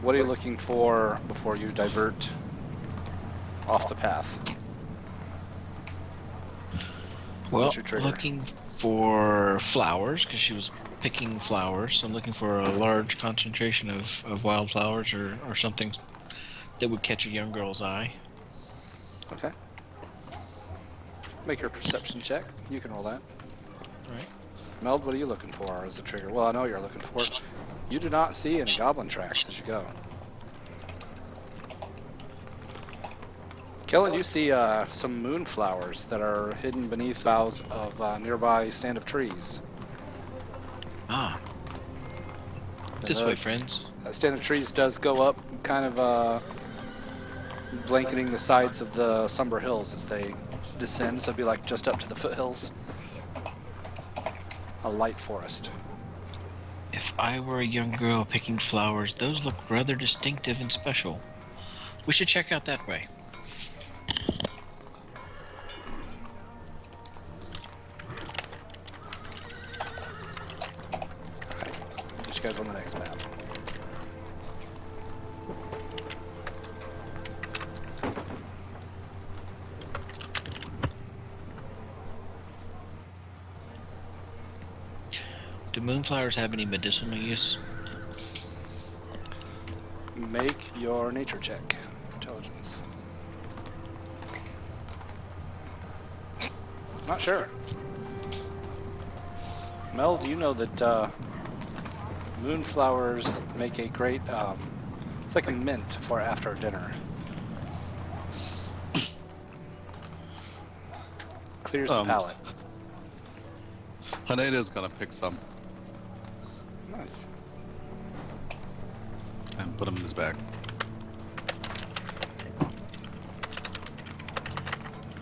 what are you looking for before you divert off the path? Well, What's your trigger? looking for flowers, because she was picking flowers. I'm looking for a large concentration of wildflowers or something that would catch a young girl's eye. Okay. Make your perception check. You can roll that. Alright. Meld, what are you looking for as a trigger? Well, I know what you're looking for. You do not see any goblin tracks as you go. Kellen, you see some moonflowers that are hidden beneath boughs of nearby stand of trees. Ah. This way, friends. Stand of Trees does go up, kind of blanketing the sides of the Somber Hills as they descend, so it'd be like just up to the foothills. A light forest. If I were a young girl picking flowers, those look rather distinctive and special. We should check out that way. Okay, get you guys on the next map. Do moonflowers have any medicinal use? Make your nature check. Intelligence. Not sure. Mel, do you know that moonflowers make a great, it's like a mint for after dinner. Clears the palate. Haneda's gonna pick some Nice. and put them in his bag.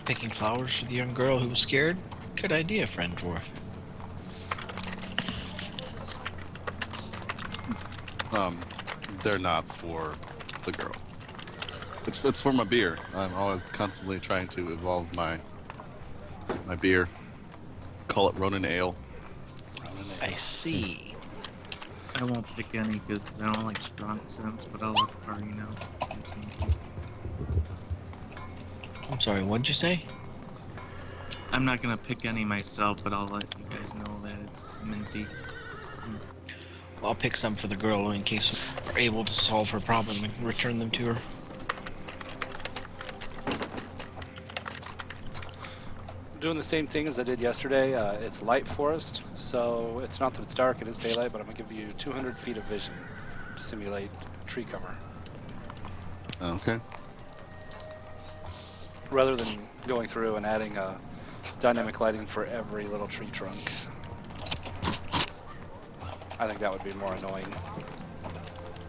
Picking flowers for the young girl who was scared? Good idea, friend dwarf. They're not for the girl. It's for my beer. I'm always constantly trying to evolve my beer. Call it Ronin Ale. I see. I won't pick any because I don't like strong scents, but I'll let the party know. It's minty. I'm sorry, what'd you say? I'm not gonna pick any myself, but I'll let you guys know that it's minty. I'll pick some for the girl in case we're able to solve her problem and return them to her. Doing the same thing as I did yesterday. It's light forest, so it's not that it's dark, it is daylight, but I'm gonna give you 200 feet of vision to simulate tree cover. Okay. Rather than going through and adding dynamic lighting for every little tree trunk. I think that would be more annoying.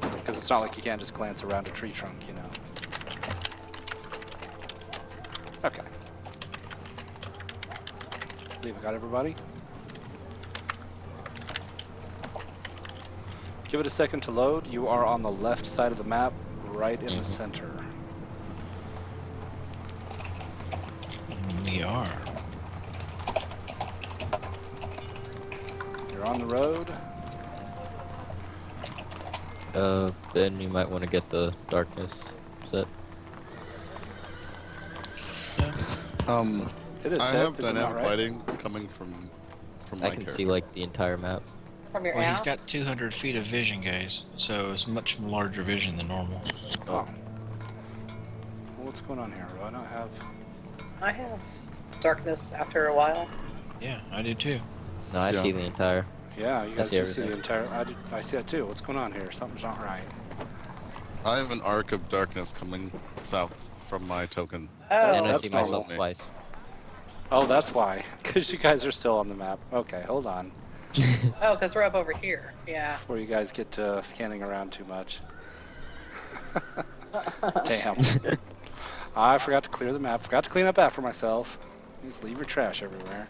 Because it's not like you can't just glance around a tree trunk, you know. Okay. I believe I got everybody. Give it a second to load. You are on the left side of the map, right in the center. We are. You're on the road. Then you might want to get the darkness set. It is I set, have is it not dynamic right? lighting coming from my I can character. see like the entire map. From your Well, ass? he's got 200 feet of vision, guys, so it's much larger vision than normal. Oh. Well, what's going on here? Do I not have... I have darkness after a while. Yeah, I do too. No, I Yeah. see the entire. Yeah, you guys see do see the everything. entire... I see that too. What's going on here? Something's not right. I have an arc of darkness coming south from my token. And I that's see myself normal. twice. Oh, that's why. Because you guys are still on the map. Okay, hold on. Oh, because we're up over here. Yeah. Before you guys get to scanning around too much. Damn. I forgot to clear the map. Forgot to clean up after myself. Just leave your trash everywhere.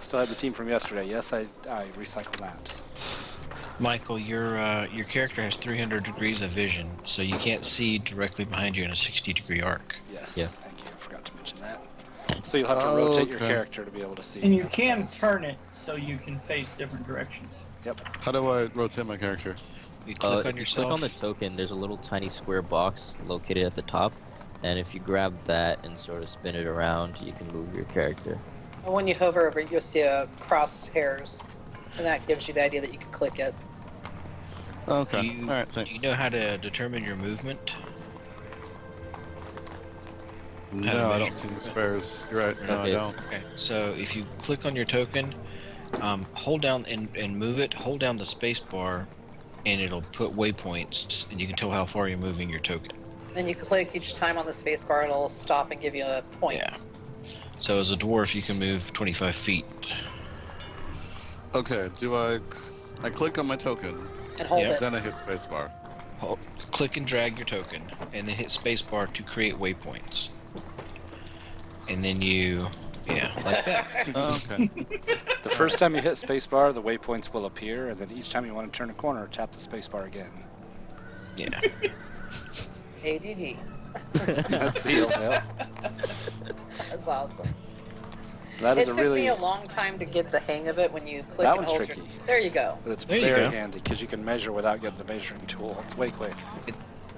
Still had the team from yesterday. Yes, I recycle maps. Michael, your character has 300 degrees of vision, so you can't see directly behind you in a 60-degree arc. Yes. Yeah. Thank you. I forgot to mention that. So you'll have to rotate your Okay. character to be able to see. And you That's can nice. turn it so you can face different directions. How do I rotate my character? You click on If you yourself. click on the token, there's a little tiny square box located at the top, and if you grab that and sort of spin it around, you can move your character. And when you hover over, you'll see a crosshairs, and that gives you the idea that you can click it. Okay. Do you, All right. do Thanks. you know how to determine your movement? No, how to I measure don't see the movement? spares. You're right. No, I Okay. don't. Okay, so if you click on your token, hold down and move it, hold down the space bar, and it'll put waypoints, and you can tell how far you're moving your token. Then you click each time on the spacebar, it'll stop and give you a point. Yeah. So as a dwarf, you can move 25 feet. Okay, do I click on my token, And hold Yeah. it. then I hit spacebar. Click and drag your token, and then hit spacebar to create waypoints. And then you, like that. Oh, okay. The first time you hit spacebar, the waypoints will appear, and then each time you want to turn a corner, tap the spacebar again. Yeah. ADD. That's the deal, Mel. That's awesome. That It is took a really. me a long time to get the hang of it when you click That and one's hold tricky. There you go. But it's There you very go. handy because you can measure without getting the measuring tool. It's way quick.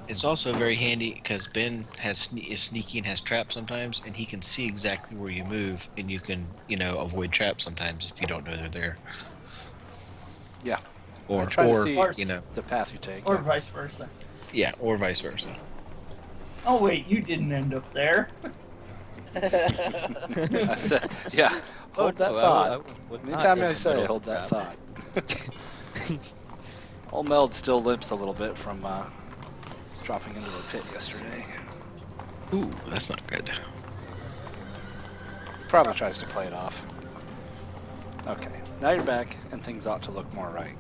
It's also very handy because Ben is sneaky and has traps sometimes, and he can see exactly where you move, and you can, avoid traps sometimes if you don't know they're there. Yeah. Or, I try to see Or- the path you take. Or yeah. vice versa. or vice versa. Oh wait, you didn't end up there. I said, yeah. Hold that no, thought. was not Anytime in I the say middle hold of that the trap. thought. Old Meld still limps a little bit from dropping into a pit yesterday. Ooh, that's not good. He probably tries to play it off. Okay, now you're back, and things ought to look more right.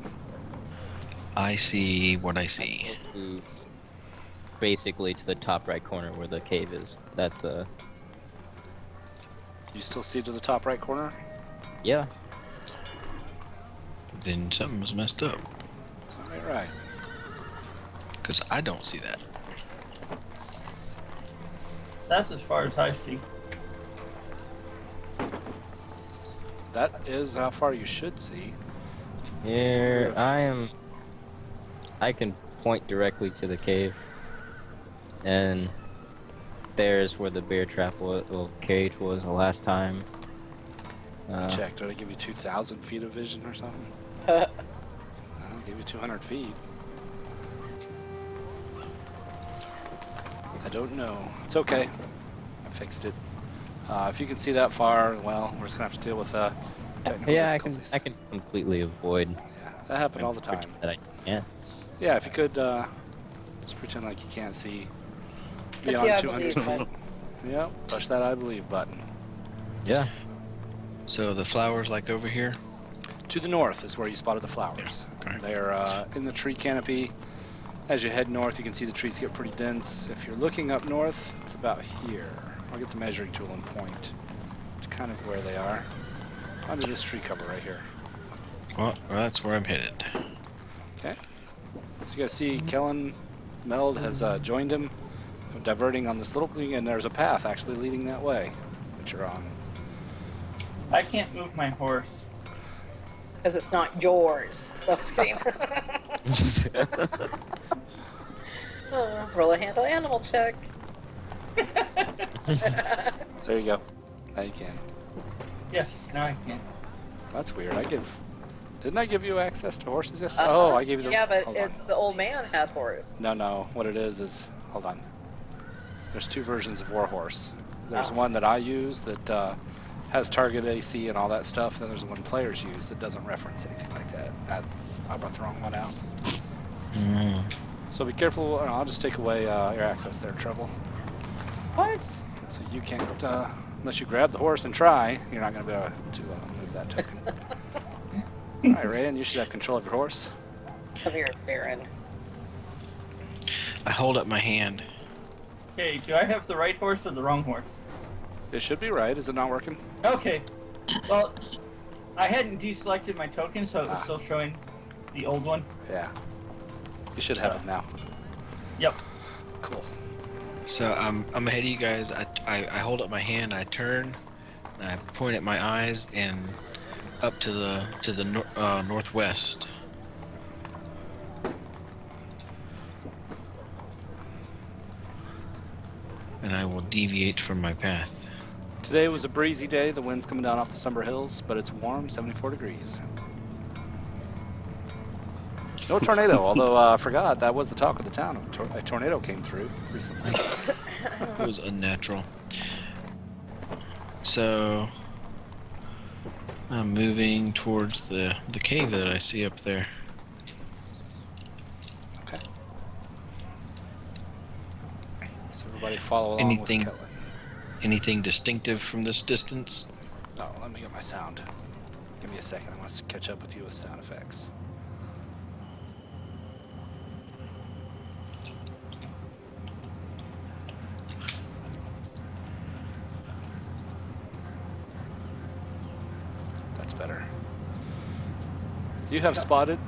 I see what I see. To basically to the top right corner where the cave is. That's You still see to the top right corner? yeah. Then something was messed up, Right. because I don't see that. That's as far as I see. That is how far you should see. Here I can point directly to the cave. And there's where the bear trap was, cage was the last time. Check. Did I give you 2,000 feet of vision or something? Uh, I gave you 200 feet. I don't know. It's okay. I fixed it. If you can see that far, well, we're just gonna have to deal with technical Yeah, difficulties. I can completely avoid. Yeah, that happened all the time. That I can't. Yeah, if you could just pretend like you can't see Hit the beyond I 200 believe feet. button. Yep, push that I believe button. Yeah. So the flowers like over here? To the north is where you spotted the flowers. Okay. They're in the tree canopy. As you head north, you can see the trees get pretty dense. If you're looking up north, it's about here. I'll get the measuring tool and point to kind of where they are. Under this tree cover right here. Well, that's where I'm headed. Okay. So you guys see Kellen Meld has joined him, diverting on this little thing, and there's a path actually leading that way that you're on. I can't move my horse. Because it's not yours. That's kidding. Roll a handle animal check. There you go. Now you can. Yes, now I can. That's weird. Didn't I give you access to horses yesterday? Oh, I gave you the. Yeah, but hold on. it's the old man had horse. No. What it is hold on. There's two versions of Warhorse. There's Oh. one that I use that has target AC and all that stuff. Then there's the one players use that doesn't reference anything like that. I brought the wrong one out. Mm. So be careful. I'll just take away your access there, Trouble. What? So you can't, unless you grab the horse and try, you're not going to be able to move that token. All right, Rayan, you should have control of your horse. Come here, Baron. I hold up my hand. Okay, do I have the right horse or the wrong horse? It should be right. Is it not working? Okay. Well, I hadn't deselected my token, so it was Ah. still showing the old one. Yeah. You should have it now. Yep. Cool. So I'm ahead of you guys. I hold up my hand. I turn. And I point at my eyes and up to the northwest. And I will deviate from my path. Today was a breezy day. The wind's coming down off the Summer Hills, but it's warm, 74 degrees. No tornado, although I forgot that was the talk of the town. A tornado came through recently. It was unnatural. So I'm moving towards the cave that I see up there. Okay. So everybody follow along Anything- with Kellen. Anything distinctive from this distance? Oh, let me get my sound. Give me a second. I want to catch up with you with sound effects. That's better. You have spotted,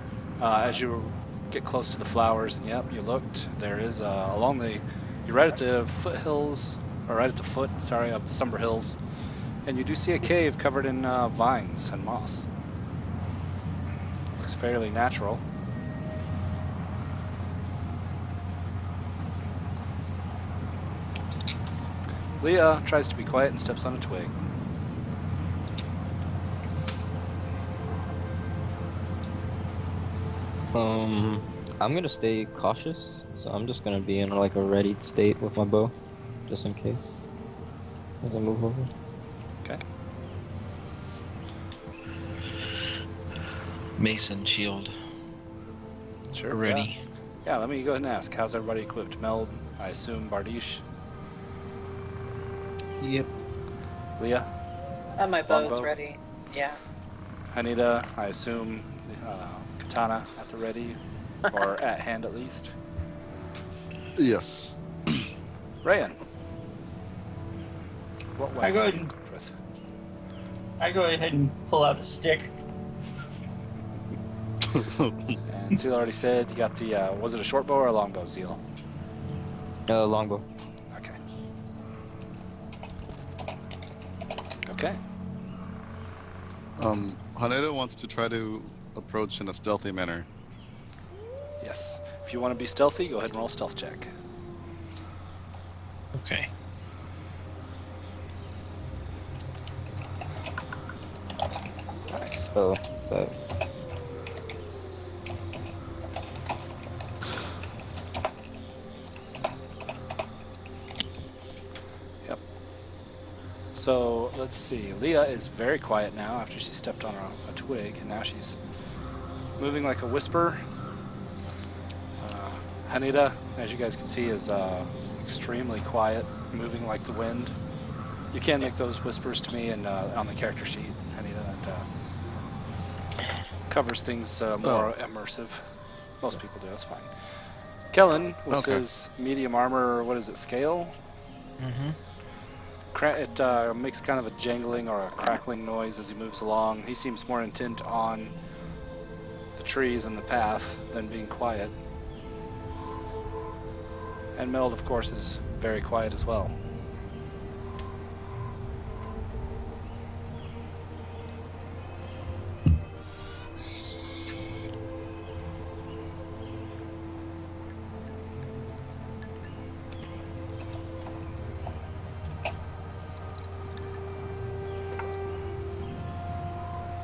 as you get close to the flowers, and yep, you looked, there is along the, you're right at the foothills, or right at the foot, sorry, of the Somber Hills, and you do see a cave covered in vines and moss. Looks fairly natural. Leah tries to be quiet and steps on a twig. I'm gonna stay cautious, so I'm just gonna be in like a ready state with my bow, just in case. As I move over. Okay. Mason shield Sure. ready. Yeah, let me go ahead and ask. How's everybody equipped? Meld, I assume Bardiche, Yep. Leah, And my bow's Longbow. ready. Yeah. Hanita, I assume katana at the ready, or at hand at least. Yes. Rayan. What I go weapon are ahead you and- equipped with? I go ahead and pull out a stick. And Zeal already said you got the, was it a short bow or a long bow, Zeal? Longbow. Okay. Okay. Haneda wants to try to approach in a stealthy manner. Yes. If you want to be stealthy, go ahead and roll a stealth check. Okay. Nice. So, but So let's see. Leah is very quiet now after she stepped on a twig, and now she's moving like a whisper. Hanita, as you guys can see, is extremely quiet, moving like the wind. You can make those whispers to me and on the character sheet, Hanita. That covers things more immersive. Most people do. That's fine. Kellen with Okay. his medium armor. What is it? Scale. Mm-hmm. It makes kind of a jangling or a crackling noise as he moves along. He seems more intent on the trees and the path than being quiet. And Meld, of course, is very quiet as well.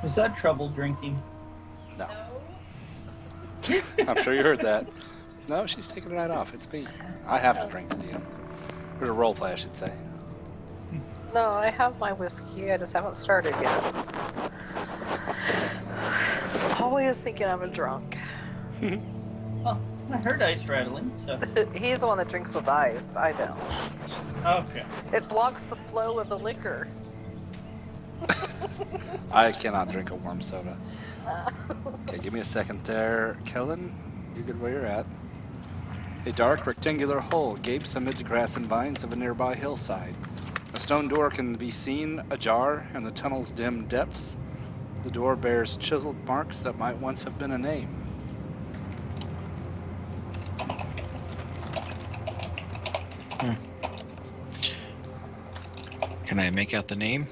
Is that trouble drinking? No. I'm sure you heard that. No, she's taking the night off. It's me. I have to drink today. Or to roleplay, I should say. No, I have my whiskey. I just haven't started yet. Always thinking I'm a drunk. Oh, I heard ice rattling, so. He's the one that drinks with ice. I don't. Okay. It blocks the flow of the liquor. I cannot drink a warm soda. Okay, give me a second there. Kellen, you're good where you're at. A dark rectangular hole gapes amid the grass and vines of a nearby hillside. A stone door can be seen ajar in the tunnel's dim depths. The door bears chiseled marks that might once have been a name. Can I make out the name?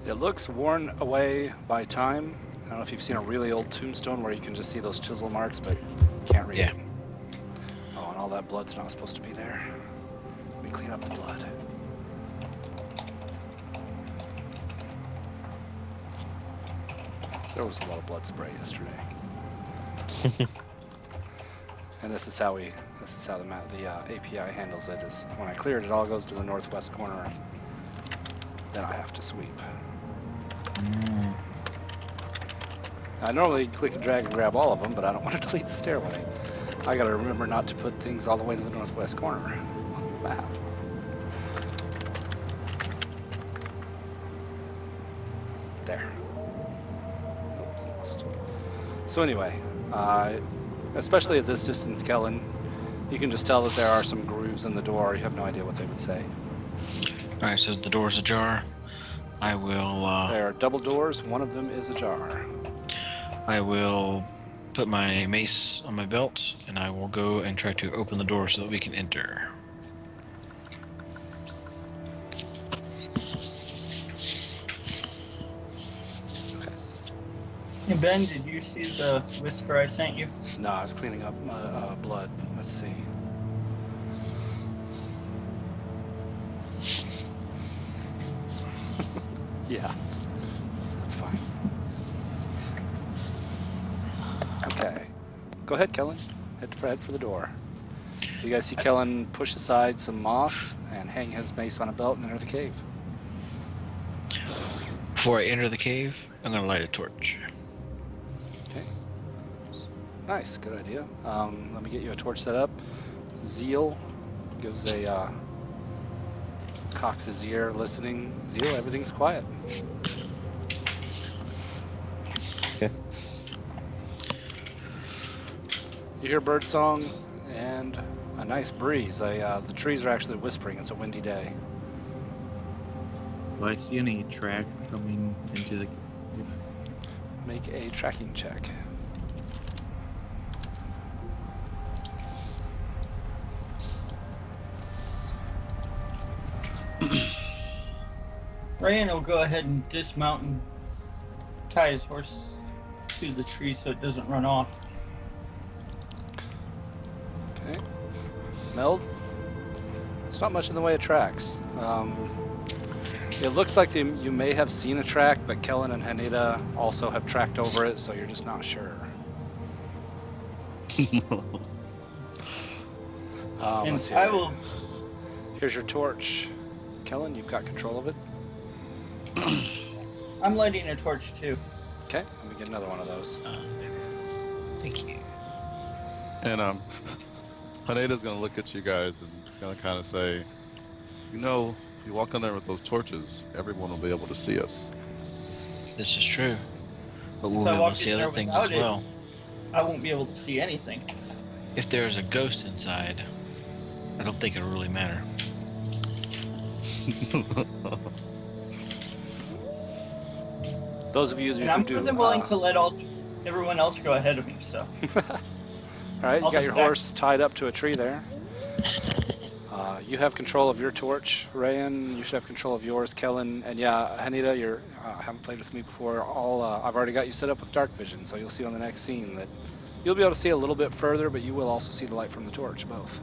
It looks worn away by time. I don't know if you've seen a really old tombstone where you can just see those chisel marks, but can't read Yeah. it. Oh, and all that blood's not supposed to be there. Let me clean up the blood. There was a lot of blood spray yesterday. And this is how the API handles it. Is when I clear it, it all goes to the northwest corner. Then I have to sweep. Mm. I normally click and drag and grab all of them, but I don't want to delete the stairway. I gotta remember not to put things all the way to the northwest corner on the map. There. So anyway, especially at this distance, Kellen, you can just tell that there are some grooves in the door. You have no idea what they would say. All right, so the door's ajar. I will. There are double doors. One of them is ajar. I will put my mace on my belt, and I will go and try to open the door so that we can enter. Hey Ben, did you see the whisper I sent you? No, I was cleaning up my blood. Let's see. Yeah, that's fine. Okay, go ahead, Kellen. Head for the door. You guys see Kellen push aside some moss and hang his mace on a belt and enter the cave. Before I enter the cave, I'm going to light a torch. Okay. Nice, good idea. Let me get you a torch set up. Zeal gives a cocks his ear, listening. Zeal, everything's quiet. Okay. You hear birdsong and a nice breeze. The trees are actually whispering. It's a windy day. Do I see any track coming into the cave? Make a tracking check. Ryan will go ahead and dismount and tie his horse to the tree so it doesn't run off. Okay. Meld. It's not much in the way of tracks. It looks like you may have seen a track, but Kellen and Haneda also have tracked over it, so you're just not sure. And Let's see. I will. Here's your torch. Kellen, you've got control of it. I'm lighting a torch too. Okay, let me get another one of those. Thank you. And Haneda's gonna look at you guys and it's gonna kind of say, you know, if you walk on there with those torches, everyone will be able to see us. This is true. But we'll If be I able to walk see in other there things without as it- well. I won't be able to see anything. If there's a ghost inside, I don't think it'll really matter. Those of you And who I'm do. more than willing to let everyone else go ahead of me. So All right, you I'll got just your back- horse tied up to a tree there. You have control of your torch, Rayan. You should have control of yours, Kellen. And yeah, Haneda, you haven't played with me before. I've already got you set up with dark vision, so you'll see on the next scene that you'll be able to see a little bit further, but you will also see the light from the torch, both.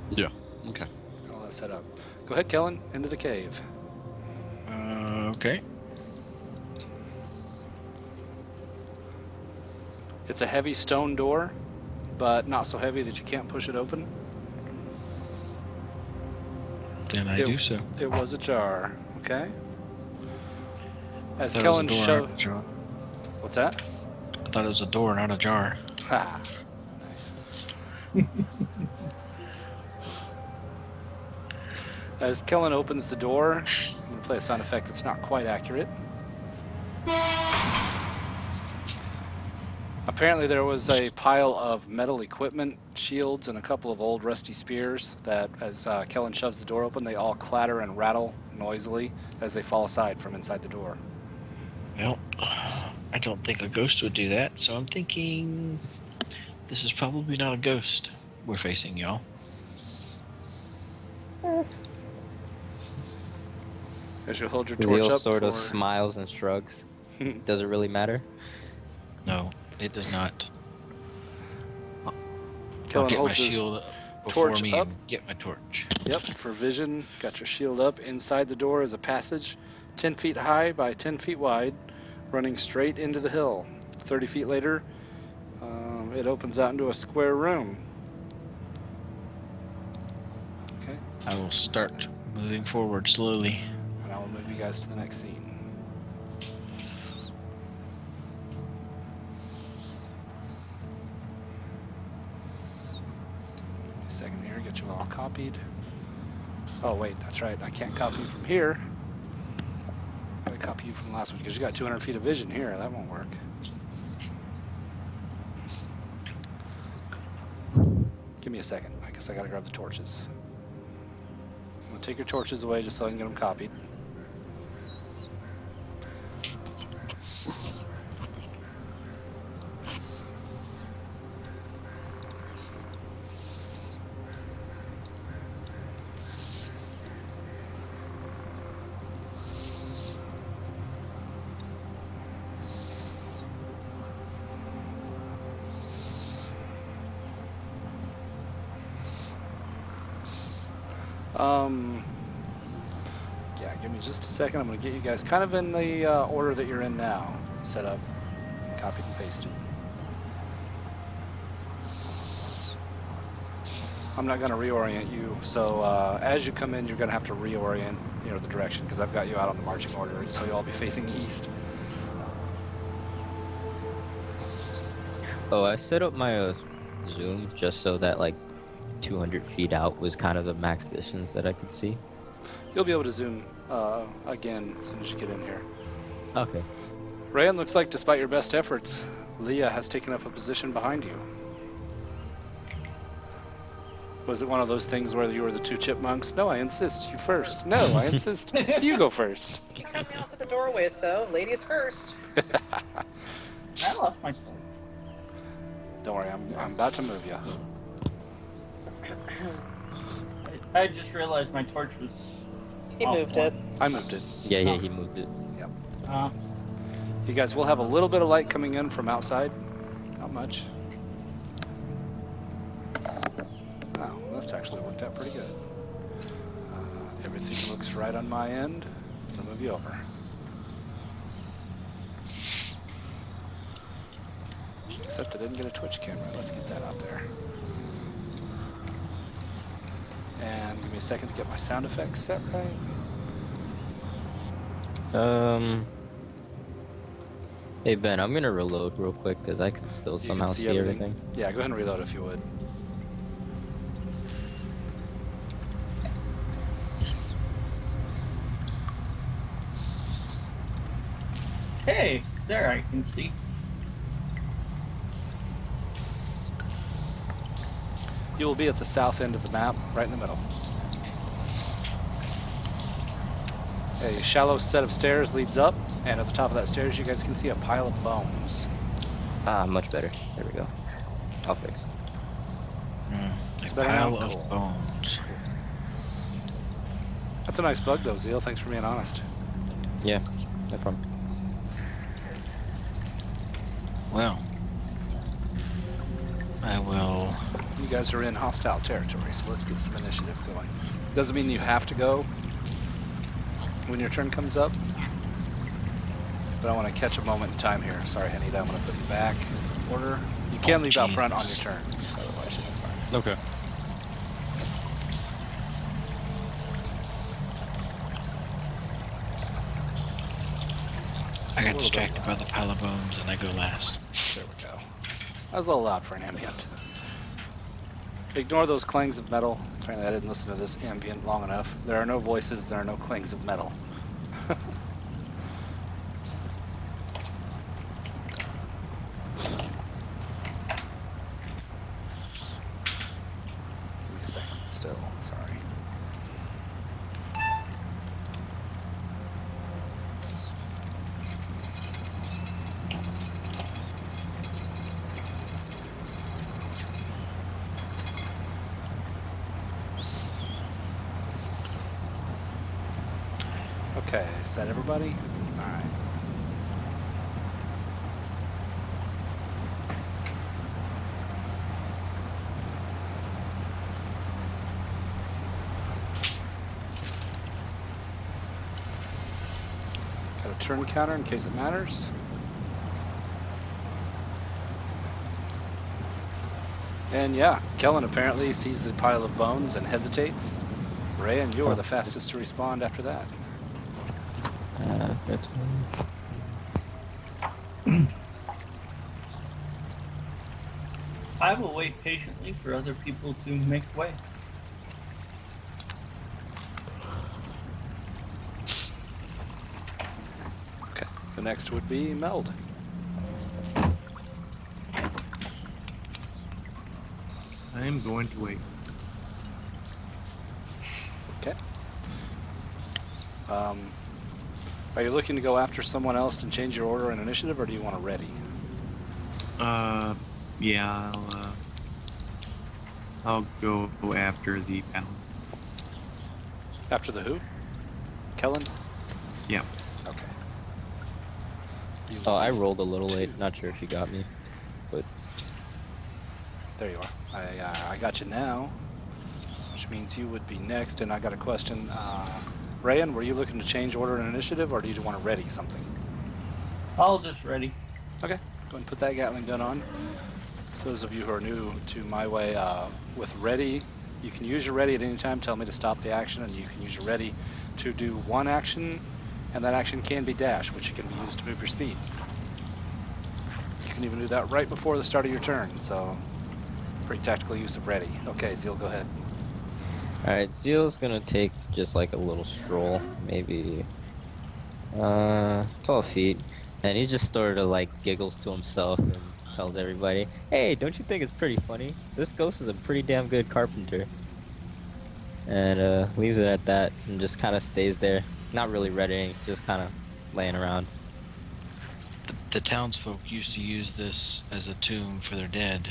Yeah. Okay. All that set up. Go ahead, Kellen, into the cave. Okay. It's a heavy stone door, but not so heavy that you can't push it open. Then I It- do so. It was ajar, okay? As Thought it was a Kellen door, showed. not a jar. What's that? I thought it was a door, not a jar. Ha. Nice. As Kellen opens the door, I'm going to play a sound effect that's not quite accurate. Apparently there was a pile of metal equipment, shields, and a couple of old rusty spears that, as Kellen shoves the door open, they all clatter and rattle noisily as they fall aside from inside the door. Well, I don't think a ghost would do that, so I'm thinking this is probably not a ghost we're facing, y'all. As you hold your torch Zeal up sort of for- smiles and shrugs. Does it really matter? No, it does not. I'll Kellen get my holds his shield before torch me up. and get my torch. Yep, for vision, got your shield up. Inside the door is a passage 10 feet high by 10 feet wide, running straight into the hill. 30 feet later, it opens out into a square room. Okay, I will start moving forward slowly. and I will move you guys to the next scene. A second here, get you all copied. Oh wait, that's right, I can't copy you from here. Gotta copy you from the last one because you got 200 feet of vision here. That won't work. second. I guess I gotta grab the torches. I'm gonna take your torches away just so I can get them copied. Yeah, give me just a second. I'm going to get you guys kind of in the order that you're in now. Set up, copied and pasted. I'm not going to reorient you, so as you come in, you're going to have to reorient, the direction, because I've got you out on the marching order, so you'll all be facing east. Oh, I set up my zoom just so that like 200 feet out was kind of the max distance that I could see. You'll be able to zoom again as soon as you get in here. Okay. Rayan, looks like despite your best efforts, Leah has taken up a position behind you. Was it one of those things where you were the two chipmunks? No, I insist, you first. No, I insist, you go first. You cut me off at the doorway, so ladies first. I lost my phone. Don't worry, I'm about to move you. I just realized my torch was. He off moved one. it. I moved it. Yeah, he moved it. You guys will have a little bit of light coming in from outside. Not much. Wow, that's actually worked out pretty good. Everything looks right on my end. I'm gonna move you over. Except I didn't get a Twitch camera. Let's get that out there. And give me a second to get my sound effects set right. Hey Ben, I'm gonna reload real quick because I can still You can somehow see everything. Yeah, go ahead and reload if you would. Hey, there I can see. You will be at the south end of the map, right in the middle. A shallow set of stairs leads up, and at the top of that stairs you guys can see a pile of bones. Ah, much better. There we go. All fixed. It's A better pile now? of Cool. bones. That's a nice bug though, Zeal. Thanks for being honest. Yeah, no problem. Well, I will. You guys are in hostile territory, so let's get some initiative going. Doesn't mean you have to go when your turn comes up, but I want to catch a moment in time here. Sorry, Hanita, I'm going to put you back. Order. You can leave out front on your Jesus. turn. Otherwise, you'll be fine. Okay. I got distracted by the pile of bones and I go last. There we go. That was a little loud for an ambient. Ignore those clangs of metal. Apparently I didn't listen to this ambient long enough. There are no voices, there are no clangs of metal. Give me a second still, sorry. Okay, is that everybody? Alright. Got a turn counter in case it matters. And yeah, Kellen apparently sees the pile of bones and hesitates. Ray, and you are the fastest to respond after that. That's I will wait patiently for other people to make way. Okay, the next would be Meld. I'm going to wait. Okay. Are you looking to go after someone else and change your order and initiative, or do you want to ready? Yeah, I'll go after the paladin. After the who? Kellen? Yeah. Okay. You Oh, I will rolled a little two. late. Not sure if you got me. There you are. I got you now, which means you would be next. And I got a question. Rayan, were you looking to change order and initiative, or do you want to ready something? I'll just ready. Okay, go ahead and put that Gatling gun on. Those of you who are new to my way, with ready, you can use your ready at any time. Tell me to stop the action, and you can use your ready to do one action, and that action can be dash, which can be used to move your speed. You can even do that right before the start of your turn, so pretty tactical use of ready. Okay, Zeal, go ahead. Alright, Zeal's gonna take just like a little stroll, maybe 12 feet, and he just sort of like giggles to himself and tells everybody, "Hey, don't you think it's pretty funny? This ghost is a pretty damn good carpenter." And leaves it at that and just kind of stays there, not really readying, just kind of laying around. The townsfolk used to use this as a tomb for their dead.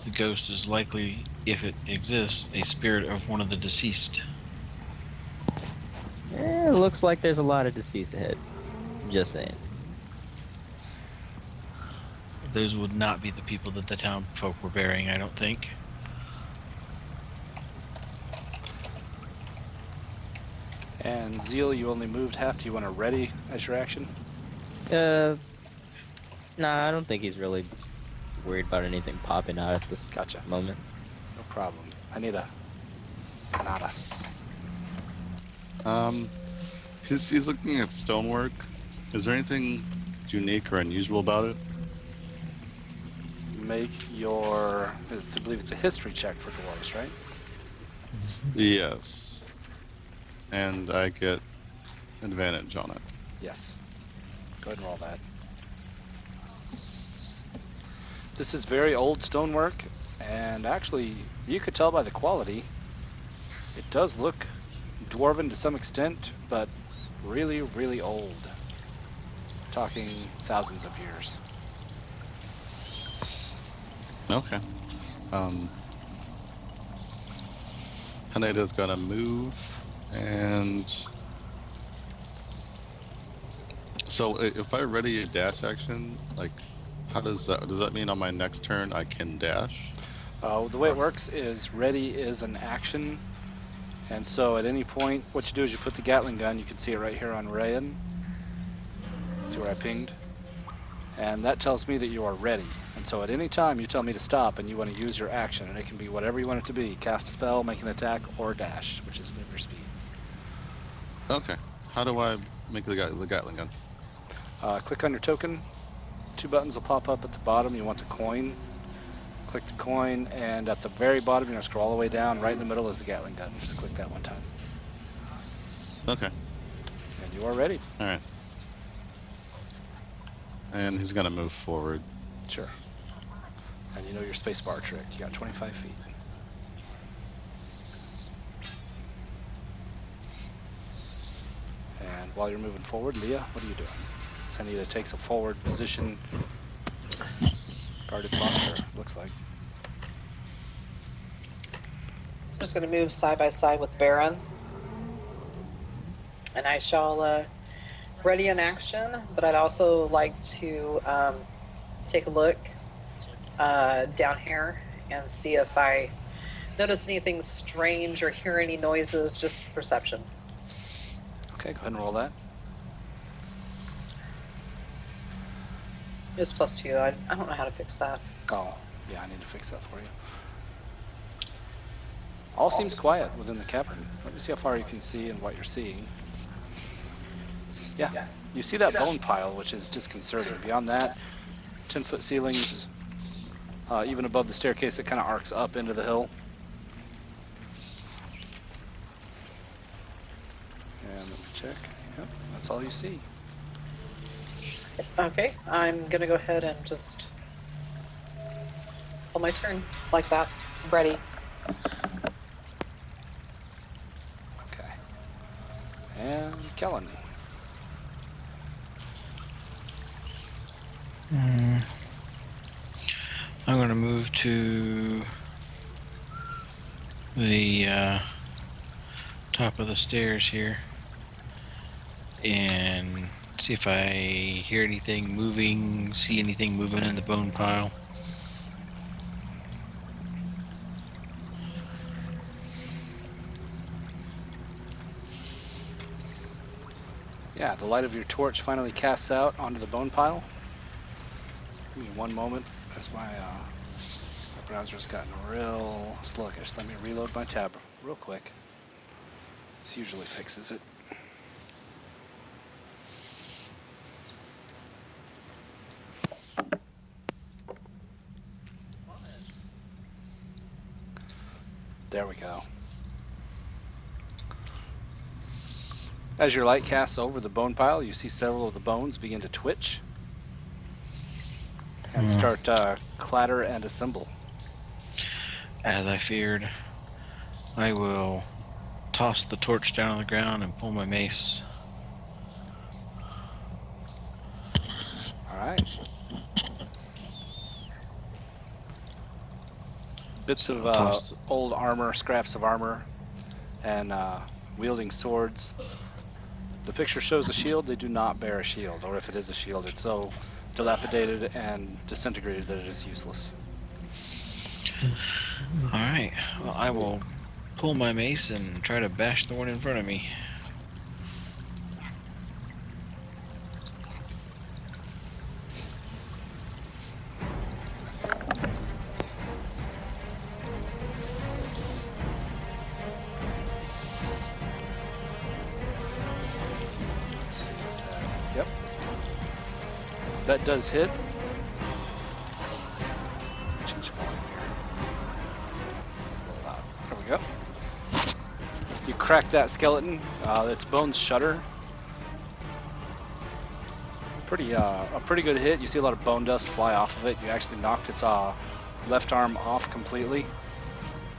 The ghost is likely, if it exists, a spirit of one of the deceased. It looks like there's a lot of deceased ahead. Just saying. Those would not be the people that the townfolk were burying, I don't think. And Zeal, you only moved half. Do you want to ready as your action? Nah, I don't think he's really worried about anything popping out at this Gotcha. moment. No problem. I need a nada. He's looking at stonework. Is there anything unique or unusual about it? Make your, I believe it's a history check for dwarves, right? Yes. And I get advantage on it. Yes. Go ahead and roll that. This is very old stonework, and actually, you could tell by the quality, it does look dwarven to some extent, but really, really old. Talking thousands of years. Okay. Haneda's gonna move, and so if I ready a dash action, like, how does that mean on my next turn I can dash? The way it works is ready is an action, and so at any point, what you do is you put the Gatling gun. You can see it right here on Rayan. See where I pinged? And that tells me that you are ready. And so at any time you tell me to stop and you want to use your action, and it can be whatever you want it to be: cast a spell, make an attack, or dash, which is move your speed. Okay. How do I make the Gatling gun? Click on your token. 2 buttons will pop up at the bottom. You want the coin. Click the coin, and at the very bottom, you're going to scroll all the way down. Right in the middle is the Gatling gun. Just click that one time. Okay. And you are ready. All right. And he's gonna move forward. Sure. And you know your spacebar trick. You got 25 feet. And while you're moving forward, Leah, what are you doing? Senita takes a forward position. Guarded posture, looks like. I'm just going to move side by side with Baron. And I shall ready in action, but I'd also like to take a look down here and see if I notice anything strange or hear any noises, just perception. Okay, go ahead and roll that. It's +2. I don't know how to fix that. Oh, yeah, I need to fix that for you. All seems quiet within the cavern. Let me see how far you can see and what you're seeing. Yeah, you see that bone pile, which is disconcerting. Beyond that, 10-foot ceilings, even above the staircase, it kind of arcs up into the hill. And let me check. Yep, that's all you see. Okay, I'm gonna go ahead and just hold my turn like that. Ready. Okay. And Kellen. I'm going to move to the top of the stairs here and see if I hear anything moving, see anything moving in the bone pile. Yeah, the light of your torch finally casts out onto the bone pile. Give me one moment. That's my browser's gotten real sluggish. Let me reload my tab real quick. This usually fixes it. There we go. As your light casts over the bone pile, you see several of the bones begin to twitch and start clatter and assemble. As I feared, I will toss the torch down on the ground and pull my mace. All right. Bits of Toss. old armor, scraps of armor, and wielding swords. The picture shows a shield. They do not bear a shield, or if it is a shield, it's so dilapidated and disintegrated that it is useless. Alright, well, I will pull my mace and try to bash the one in front of me. Yep. That does hit. Change the volume here. It's a little loud. There we go. You crack that skeleton. Its bones shudder. A pretty good hit. You see a lot of bone dust fly off of it. You actually knocked its left arm off completely,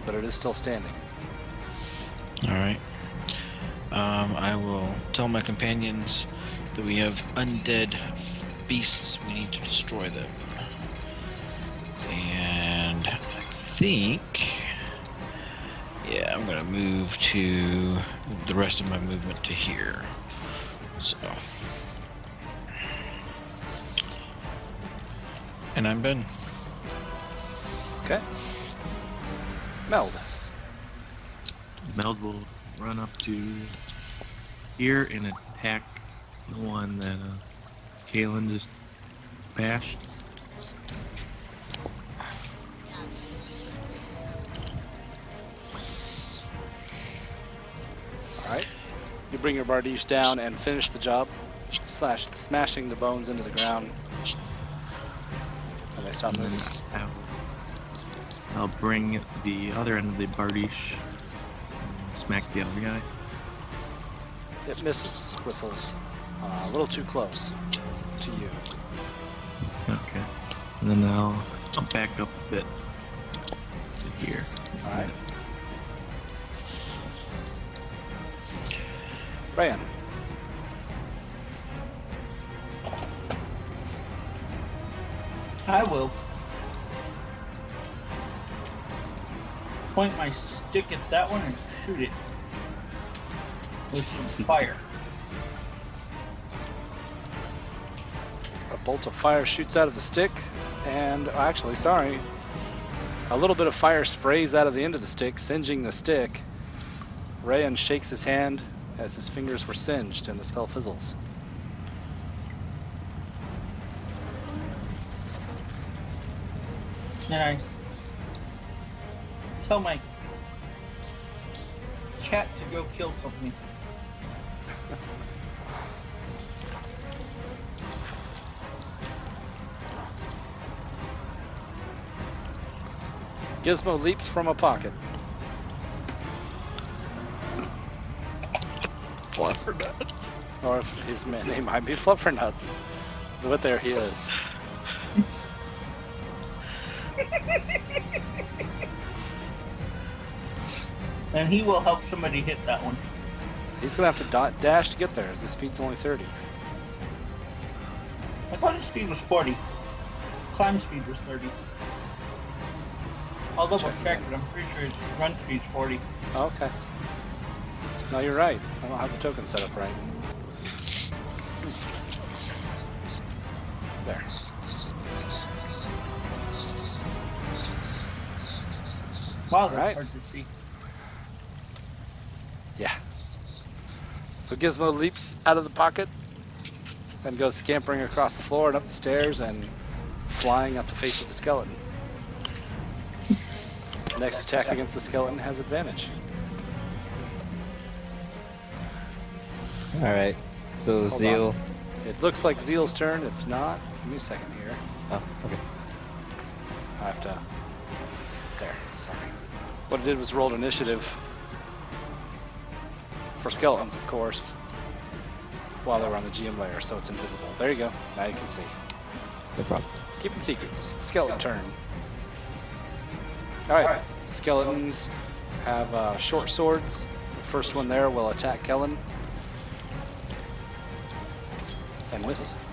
but it is still standing. Alright. I will tell my companions that we have undead beasts. We need to destroy them. And I think... yeah, I'm going to move the rest of my movement to here. So... and I'm done. Okay. Meld. Meld will run up to here and attack the one that Kalen just bashed. Alright. You bring your Bardiche down and finish the job. Smashing the bones into the ground. And they stop moving. I'll bring the other end of the Bardiche and smack the other guy. It misses. Whistles. A little too close to you. Okay. And then I'll back up a bit to here. Alright. Ryan. I will point my stick at that one and shoot it with some fire. A bolt of fire shoots out of the stick, and actually, sorry, a little bit of fire sprays out of the end of the stick, singeing the stick. Rayan shakes his hand as his fingers were singed, and the spell fizzles. And I tell my cat to go kill something. Gizmo leaps from a pocket. Fluffernuts. Or if his name might be Fluffernuts. But there he is. and he will help somebody hit that one. He's gonna have to dash to get there, as his speed's only 30. I thought his speed was 40. Climb speed was 30. I'll double check, but I'm pretty sure his run speed's 40. Oh, okay. No, you're right. I don't have the token set up right. There. Wow, that's Right. hard to see. Yeah. So Gizmo leaps out of the pocket and goes scampering across the floor and up the stairs and flying at the face of the skeleton. Next attack against the skeleton has advantage. Alright, so Hold Zeal. It looks like Zeal's turn. It's not. Give me a second here. Oh, okay. I have to. There. Sorry. What it did was rolled initiative for skeletons, of course, while they were on the GM layer, so it's invisible. There you go. Now you can see. No problem. It's keeping secrets. Skeleton turn. Alright. Skeletons have short swords. The first one there will attack Kellen. And miss.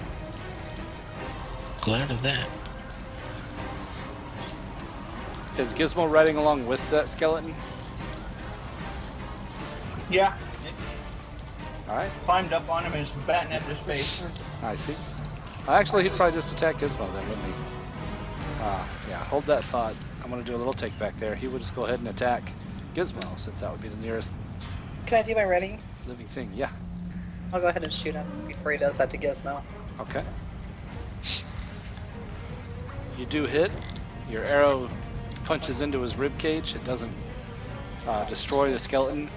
Glad of that. Is Gizmo riding along with that skeleton? Yeah, Alright. it climbed up on him and is batting at his face. I see. Actually, he'd probably just attack Gizmo then, wouldn't he? Yeah, hold that thought. I'm going to do a little take back there. He would just go ahead and attack Gizmo, since that would be the nearest Can I do my ready? living thing. Yeah. I'll go ahead and shoot him before he does that to Gizmo. Okay. You do hit. Your arrow punches into his rib cage. It doesn't destroy the skeleton.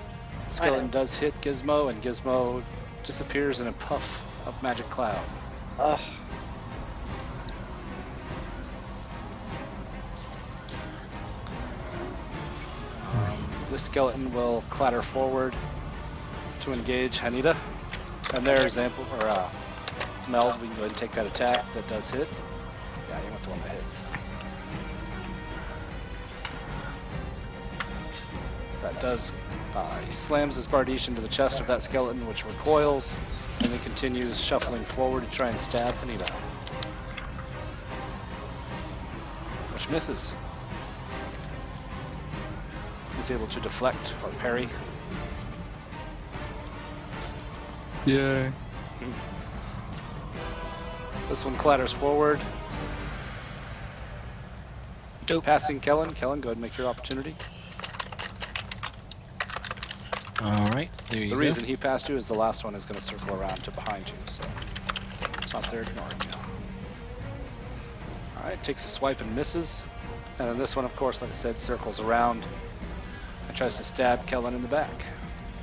The skeleton does hit Gizmo, and Gizmo disappears in a puff of magic cloud. Ugh. This skeleton will clatter forward to engage Hanita. And there's Meld. We can go ahead and take that attack. That does hit. Yeah, you went to one that hits. That does. He slams his Bardiche into the chest of that skeleton, which recoils, and then continues shuffling forward to try and stab Hanita. Which misses. He's able to deflect or parry. Yay. This one clatters forward. Dope. Passing Kellen. Kellen, go ahead and make your opportunity. Alright, there you The go. reason he passed you is the last one is going to circle around to behind you, so it's not there ignoring you. Alright, takes a swipe and misses. And then this one, of course, like I said, circles around and tries to stab Kellen in the back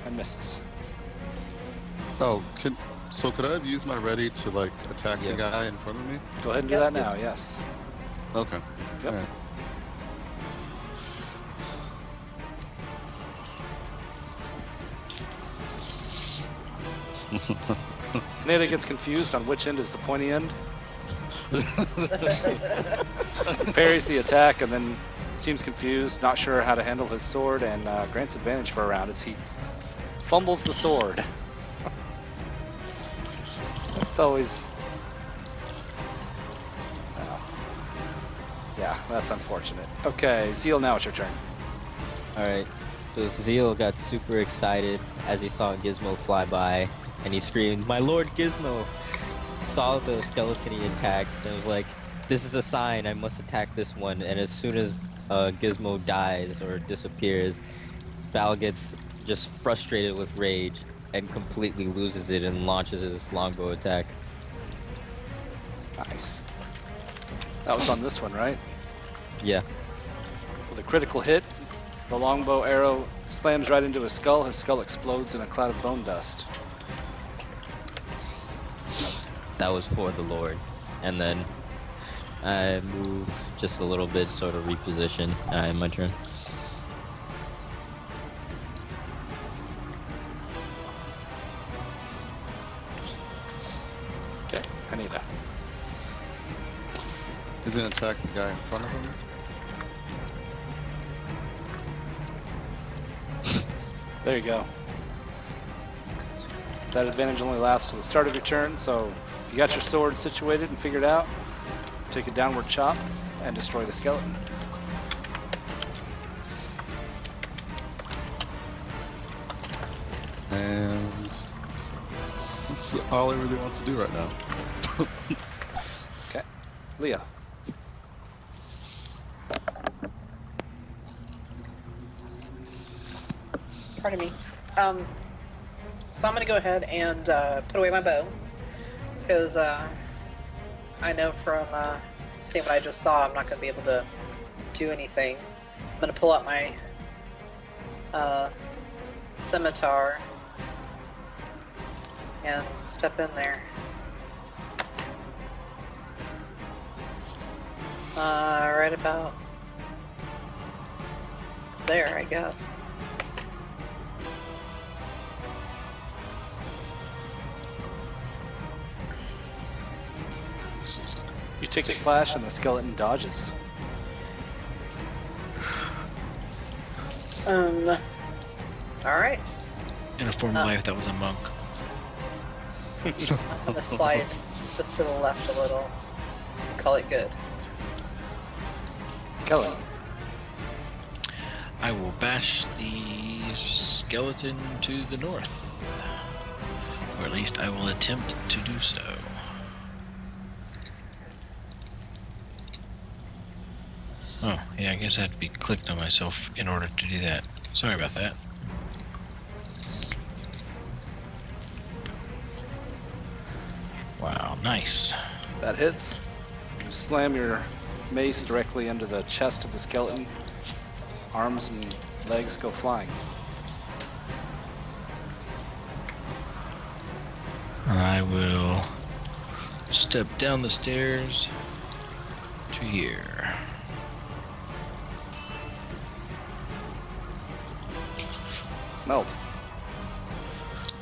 and misses. Oh, so could I have used my ready to like attack the Yeah. guy in front of me? Go ahead and do that now, yes. Okay. Yep. Alright. Nada gets confused on which end is the pointy end. Parries the attack and then seems confused, not sure how to handle his sword, and grants advantage for a round as he fumbles the sword. It's always... yeah, that's unfortunate. Okay, Zeal, now it's your turn. Alright, so Zeal got super excited as he saw Gizmo fly by, and he screamed, "My Lord Gizmo!" He saw the skeleton he attacked, and was like, "This is a sign, I must attack this one." And as soon as Gizmo dies or disappears, Val gets just frustrated with rage and completely loses it and launches his longbow attack. Nice. That was on this one, right? Yeah. With a critical hit, the longbow arrow slams right into his skull. His skull explodes in a cloud of bone dust. That was for the Lord. And then I move just a little bit, sort of reposition. My turn. Okay, Anita. He's gonna attack the guy in front of him. There you go. That advantage only lasts to the start of your turn, so you got your sword situated and figured out. Take a downward chop and destroy the skeleton. And that's all he really wants to do right now. Okay. Leah. Pardon me. So I'm gonna go ahead and put away my bow because I know from seeing what I just saw, I'm not gonna be able to do anything. I'm gonna pull out my scimitar and step in there. Right about there, I guess. You take a slash and the skeleton dodges. Alright. In a former life, that was a monk. I'm gonna slide just to the left a little and call it good. Kellen. I will bash the skeleton to the north. Or at least I will attempt to do so. Oh, yeah, I guess I had to be clicked on myself in order to do that. Sorry about that. Wow, nice. That hits. You slam your mace directly into the chest of the skeleton. Arms and legs go flying. I will step down the stairs to here. Meld.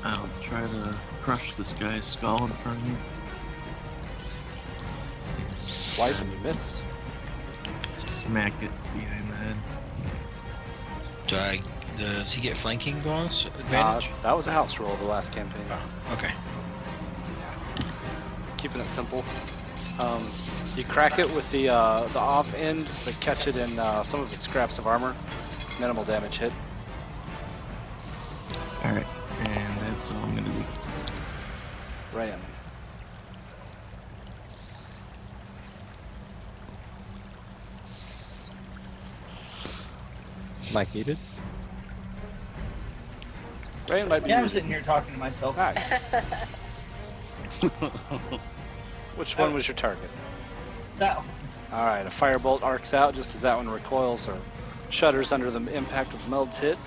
I'll try to crush this guy's skull in front of me. Swipe and you miss. Smack it behind the head. Does he get flanking bonus advantage? That was a house roll the last campaign. Okay. Keeping it simple. You crack it with the off end, but catch it in some of its scraps of armor. Minimal damage hit. Alright, and that's all I'm gonna do. Ryan. Mike muted. Ryan might be. Yeah, I'm sitting here talking to myself. Nice. Which one was your target? That one. All right, a firebolt arcs out just as that one recoils or shudders under the impact of Meld's hit.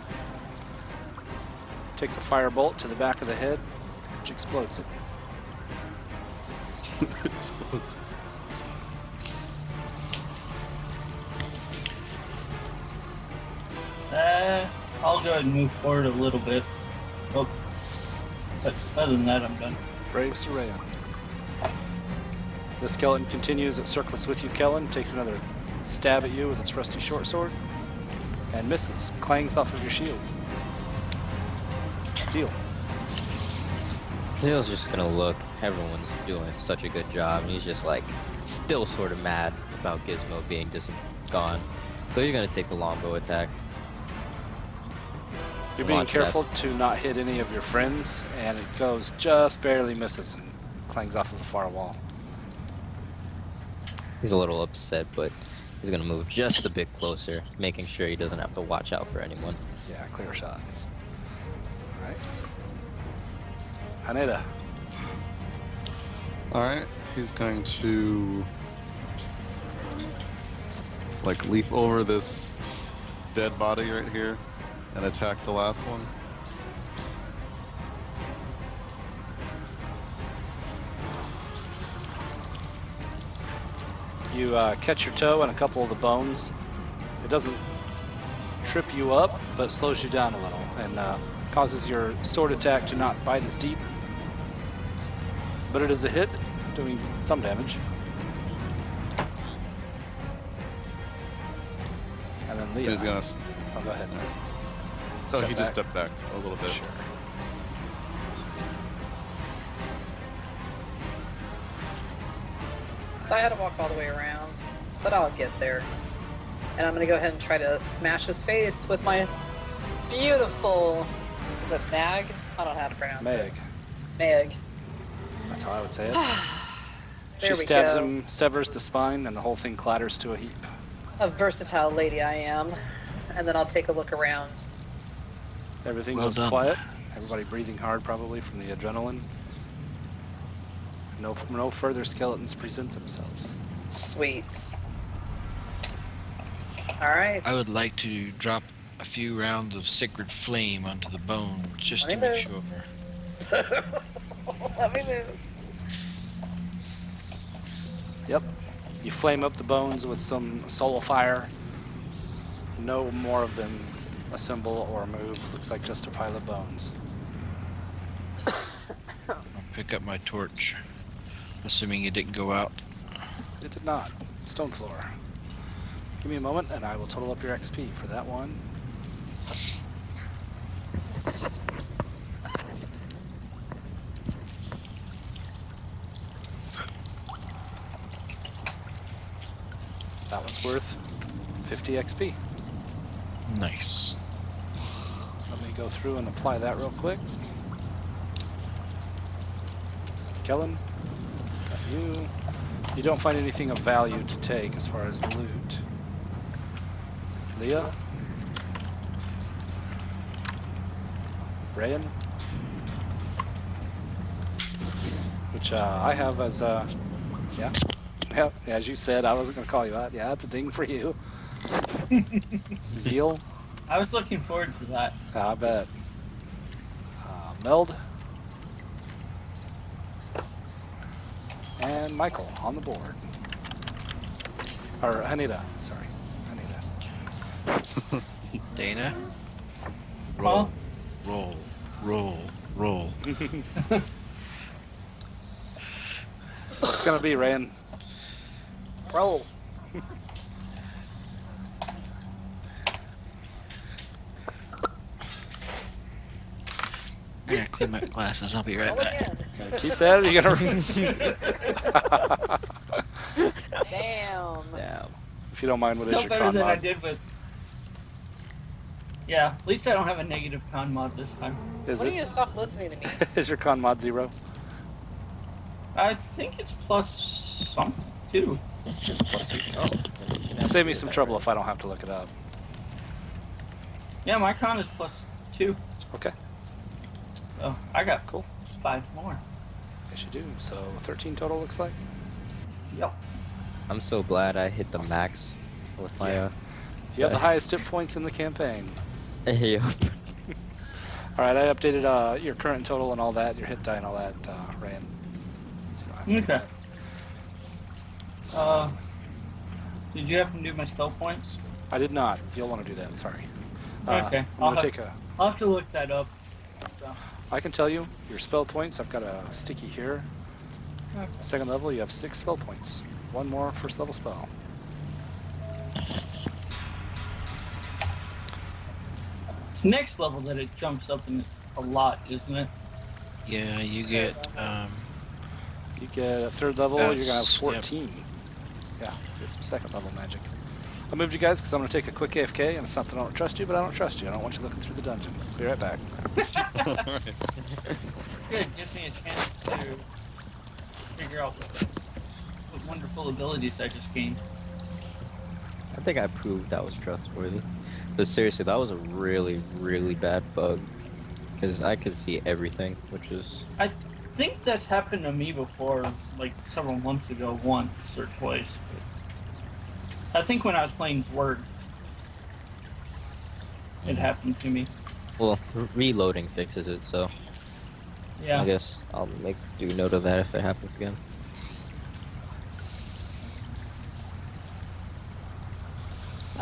Takes a firebolt to the back of the head, which explodes it. Explodes. I'll go ahead and move forward a little bit. Oh, but other than that, I'm done. Brave Soraya. The skeleton continues, it circles with you, Kellen, takes another stab at you with its rusty short sword, and misses, clangs off of your shield. Zeal. Zeal's just gonna look. Everyone's doing such a good job, and he's just like still sort of mad about Gizmo being gone. So he's gonna take the longbow attack. You're being Launch careful to not hit any of your friends, and it goes just barely misses and clangs off of the far wall. He's a little upset, but he's gonna move just a bit closer, making sure he doesn't have to watch out for anyone. Yeah, clear shot. Alright. Haneda. Alright, he's going to like leap over this dead body right here and attack the last one. You catch your toe in a couple of the bones. It doesn't trip you up, but slows you down a little and causes your sword attack to not bite as deep. But it is a hit, doing some damage. And then Leah. He's gonna Oh, go ahead. Oh, Step he back. just stepped back a little bit. Sure. So I had to walk all the way around, but I'll get there. And I'm gonna go ahead and try to smash his face with my beautiful. Is it mag? I don't know how to pronounce Meg. it. Meg. That's how I would say it. There She we stabs go. him, severs the spine, and the whole thing clatters to a heap. A versatile lady I am. And then I'll take a look around. Everything Well goes done. quiet. Everybody breathing hard, probably from the adrenaline. No further skeletons present themselves. Sweet. Alright. I would like to drop a few rounds of Sacred Flame onto the bones just to I make know. sure. Let me move. Yep. You flame up the bones with some soul fire. No more of them assemble or move. Looks like just a pile of bones. I'll pick up my torch, assuming it didn't go out. It did not. Stone floor. Give me a moment and I will total up your XP for that one. That was worth 50 XP. Nice. Let me go through and apply that real quick. Kellen, got you. You don't find anything of value to take as far as loot. Leah? Rayan? Which I have as yeah. Yep, as you said, I wasn't going to call you out. Yeah, that's a ding for you. Zeal? I was looking forward to that. I bet. Meld. And Michael on the board. Or Hanita, sorry. Hanita. Dana? Well, Roll. Roll. Roll. What's gonna be, Rayan? Roll. I gotta clean my glasses. I'll be right Roll back. again. Gonna keep that or you gonna... Damn. Damn. If you don't mind, what is still your better con than I mod? did with. Yeah, at least I don't have a negative con mod this time. Is When do you it? stop listening to me? Is your con mod 0? I think it's plus something too. It's +2. Oh. Save me some trouble if I don't have to look it up. Yeah, my con is +2. Okay. So I got Cool. 5 more. Yes, you do. So 13 total looks like. Yep. I'm so glad I hit the Awesome. max with my Yeah. You have the highest hit points in the campaign. Yep. All right, I updated your current total and all that, your hit die and all that, Rayan. So I have to do Okay. that. Did you happen to do my spell points? I did not. You'll want to do that. Sorry. Okay, I'm I'll gonna have- take a. I'll have to look that up. So. I can tell you your spell points. I've got a sticky here. Okay. Second level, you have 6 spell points. 1 more first level spell. It's next level that it jumps up in a lot, isn't it? Yeah, you get You get a third level, you're gonna have That's- yep. 14. Yeah, get some second level magic. I moved you guys because I'm gonna take a quick AFK, and it's not that I don't trust you, but I don't trust you. I don't want you looking through the dungeon. Be right back. Alright. Good, gives me a chance to figure out what wonderful abilities I just gained. I think I proved that was trustworthy. But seriously, that was a really, really bad bug. Because I could see everything, which is... I think that's happened to me before, like several months ago, once or twice. I think when I was playing Zword, it happened to me. Well, reloading fixes it, so I Yeah. guess I'll make due note of that if it happens again.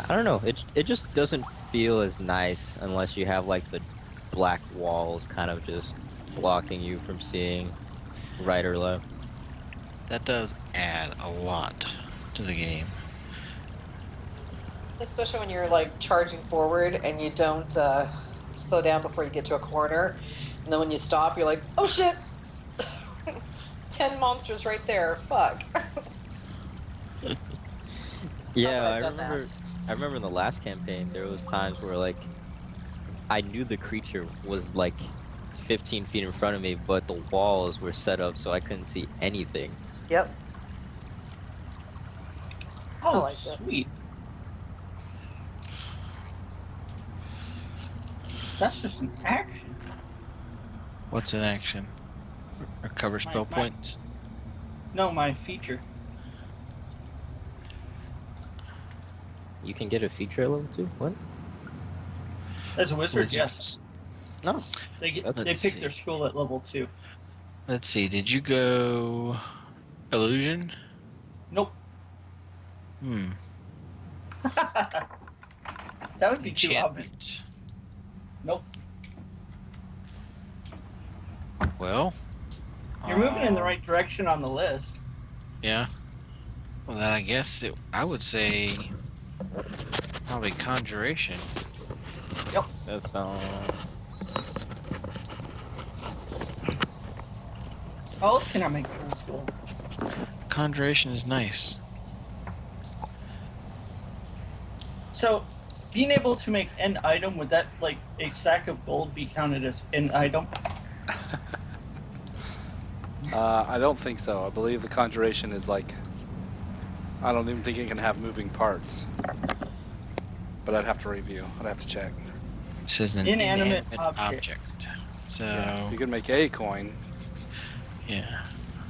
I don't know, it just doesn't feel as nice unless you have like the black walls kind of just blocking you from seeing right or left. that does add a lot to the game. Especially when you're like charging forward and you don't slow down before you get to a corner, and then when you stop, you're like, oh shit, 10 monsters right there. Fuck. Yeah, I've done that. I remember in the last campaign there was times where like I knew the creature was like 15 feet in front of me, but the walls were set up so I couldn't see anything. Yep. Oh, like that. sweet. That's just an action. What's an action? Recover spell My- points. No, my feature. You can get a feature at level 2? What? As a wizard, Wizards. yes. No. They Let's pick see. their school at level 2. Let's see. Did you go illusion? Nope. Hmm. That would be too obvious. Enchantment. Nope. Well. You're moving in the right direction on the list. Yeah. Well, then I guess I would say probably conjuration. That's How else can I make friends school? Conjuration is nice. So, being able to make an item, would that, like, a sack of gold be counted as an item? I don't think so. I believe the conjuration is like, I don't even think it can have moving parts. But I'd have to review. I'd have to check. It says an Inanimate inanimate object. object. So Yeah. You can make a coin. yeah,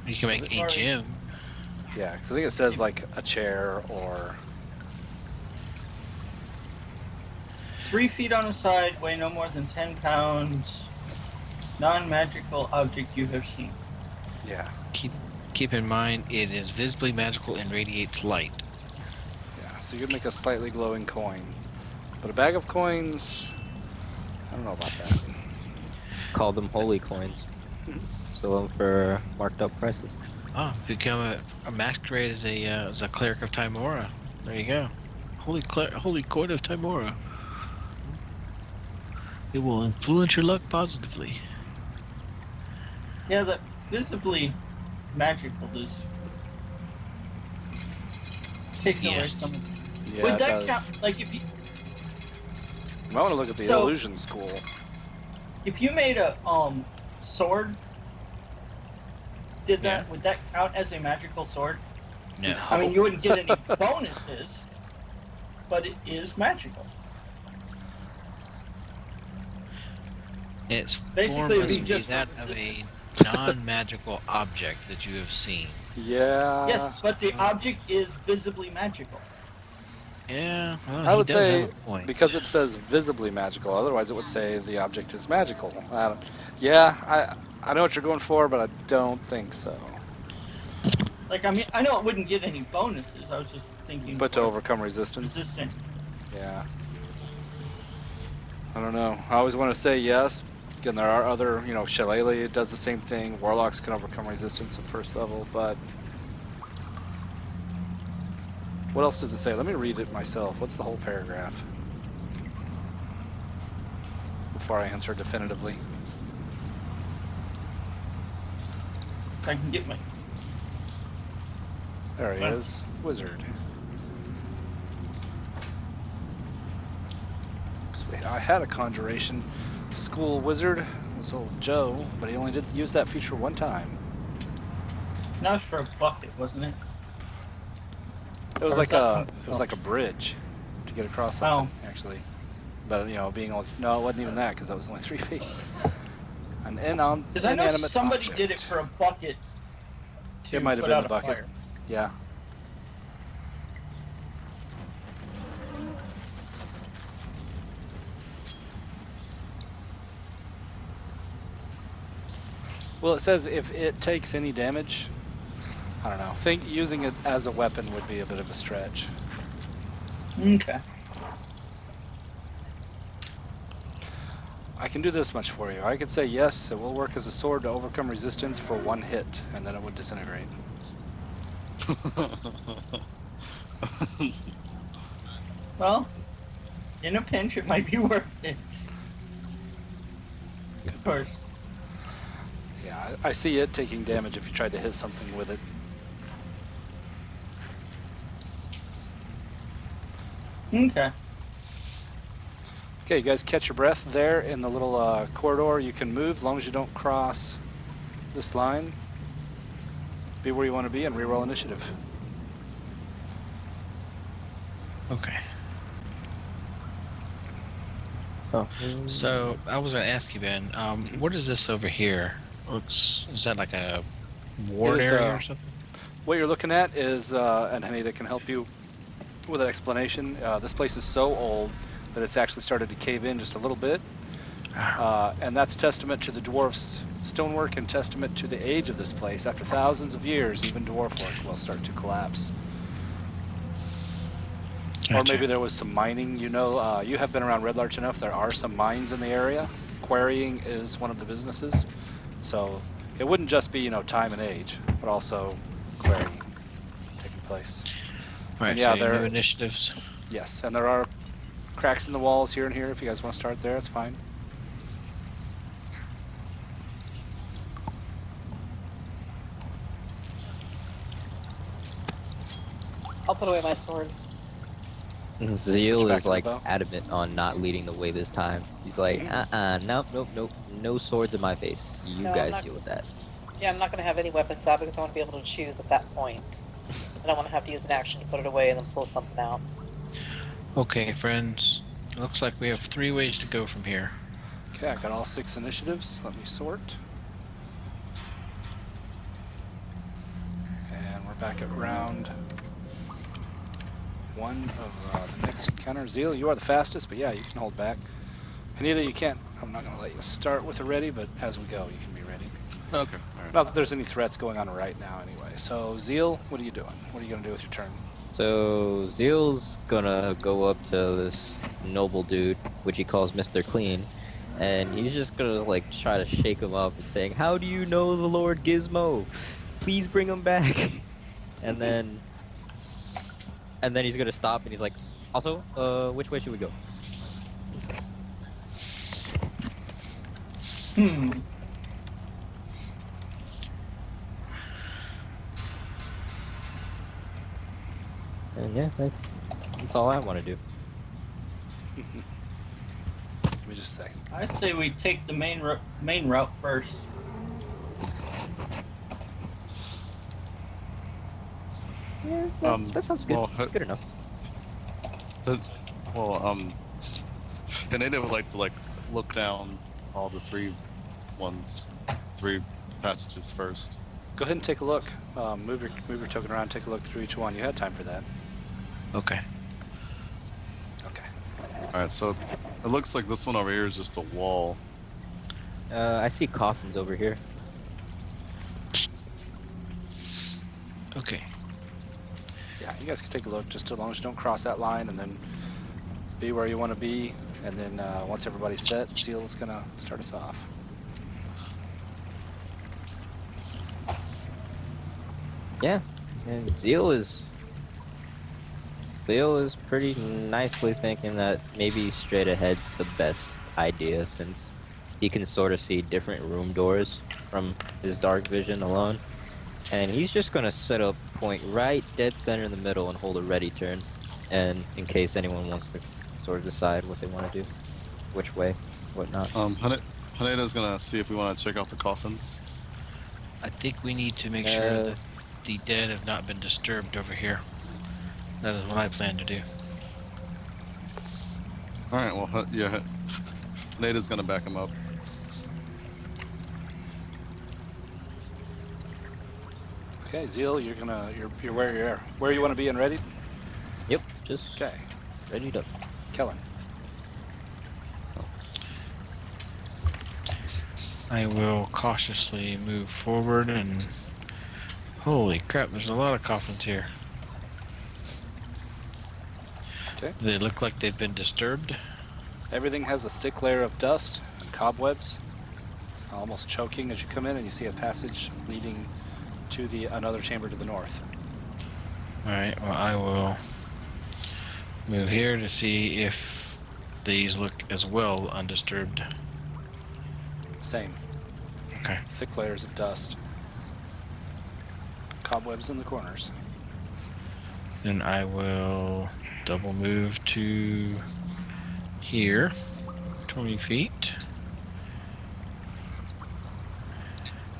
you can make Was it a already- gem. Yeah, because I think it says like a chair or 3 feet on a side, weigh no more than 10 pounds. Non-magical object you have seen. yeah, Keep in mind, it is visibly magical and radiates light. yeah. So you could make a slightly glowing coin, but a bag of coins, I don't know about that. call them holy coins. Sell them for marked up prices. Oh, become a masquerade as a cleric of Timora. There you go. Holy coin of Timora. It will influence your luck positively. Yeah, that visibly magical is takes away Yes. some. Yeah, Would it that does. count? Like if You might want to look at the So- illusion school. you made a sword, did that? Yeah. Would that count as a magical sword? No. I mean, you wouldn't get any bonuses, but it is magical. Its Basically, form it'd be must just be that for of a resistance. non-magical object that you have seen. Yeah. Yes, but the object is visibly magical. Yeah, well, I he would does say have a point. because it says visibly magical. Otherwise, it would say the object is magical. Yeah, I know what you're going for, but I don't think so. Like, I mean, I know it wouldn't get any bonuses. I was just thinking. But to for overcome resistance. resistant. Yeah. I don't know. I always want to say yes. Again, there are other, Shillelagh does the same thing. Warlocks can overcome resistance at first level, but what else does it say? Let me read it myself. What's the whole paragraph? Before I answer definitively. If I can get my. There he Fine. is. Wizard. So I had a conjuration school wizard. It was old Joe, but he only did use that feature one time. That was for a bucket, wasn't it? It was Or like is that a something it was like a bridge to get across Oh. something actually. But being only no, it wasn't even that because that was only 3 feet. An Because I know inanimate somebody object. did it for a bucket. To It might have put been out the a bucket. fire. Yeah. Well, it says if it takes any damage, I don't know. Think using it as a weapon would be a bit of a stretch. Okay. I can do this much for you. I could say yes, it will work as a sword to overcome resistance for 1 hit, and then it would disintegrate. Well, in a pinch, it might be worth it. Of course. Yeah, I see it taking damage if you tried to hit something with it. Okay. Okay, you guys catch your breath there in the little corridor. You can move as long as you don't cross this line. Be where you want to be and reroll initiative. Okay. Oh. So I was gonna ask you, Ben. What is this over here? Is that like a ward It is, area or something? What you're looking at is, and Henny that can help you with an explanation. This place is so old that it's actually started to cave in just a little bit. And that's testament to the dwarfs' stonework and testament to the age of this place. After thousands of years, even dwarf work will start to collapse. Or Gotcha. maybe there was some mining. You know, you have been around Red Larch enough. There are some mines in the area. Quarrying is one of the businesses. So it wouldn't just be, time and age, but also quarrying taking place. Right. and yeah, so there- new initiatives. Yes, and there are cracks in the walls here and here. If you guys want to start there, it's fine. I'll put away my sword. Zeal Switch back is to the like bow. adamant on not leading the way this time. He's like, nope, no swords in my face. You No, I'm guys not- deal with that. Yeah, I'm not going to have any weapons out because I want to be able to choose at that point. I don't want to have to use an action to put it away and then pull something out. Okay, friends. Looks like we have 3 ways to go from here. Okay, I got all 6 initiatives. Let me sort. And we're back at round 1 of the next encounter. Zeal, you are the fastest, but yeah, you can hold back. Anita, you can't. I'm not going to let you start with a ready, but as we go, you can be ready. Okay. All right. Not that there's any threats going on right now, anyway. So, Zeal, what are you doing? What are you going to do with your turn? So Zeal's gonna go up to this noble dude, which he calls Mr. Clean, and he's just gonna like try to shake him up and saying, "How do you know the Lord Gizmo? Please bring him back." And then he's gonna stop and he's like, "Also, which way should we go?" Hmm. And yeah, that's all I want to do. Give me just a second. I say we take the main route first. Yeah, that sounds good. well, Good enough. And they would like to look down all the 3 passages first. Go ahead and take a look. Move your token around. Take a look through each one. You had time for that. Okay. Okay. All right, so it looks like this one over here is just a wall. I see coffins over here. Okay. Yeah, you guys can take a look just as long as you don't cross that line, and then be where you want to be. And then once everybody's set, Zeal's gonna start us off. Yeah, and Zeal is pretty nicely thinking that maybe straight ahead's the best idea, since he can sort of see different room doors from his dark vision alone. And he's just gonna set up point right dead center in the middle and hold a ready turn, and in case anyone wants to sort of decide what they want to do, which way, whatnot. Haneda's gonna see if we want to check out the coffins. I think we need to make sure that the dead have not been disturbed over here. That is what I plan to do. All right, well, yeah, Haneda's gonna back him up. Okay, Zeal, you're where you want to be and ready. Yep, just Okay, ready to. Kellen. I will cautiously move forward and... Holy crap, there's a lot of coffins here. Okay. Do they look like they've been disturbed? Everything has a thick layer of dust and cobwebs. It's almost choking as you come in, and you see a passage leading to another chamber to the north. Alright, well I will move here to see if these look as well undisturbed. Same. Okay. Thick layers of dust. Cobwebs in the corners. Then I will double move to here, 20 feet,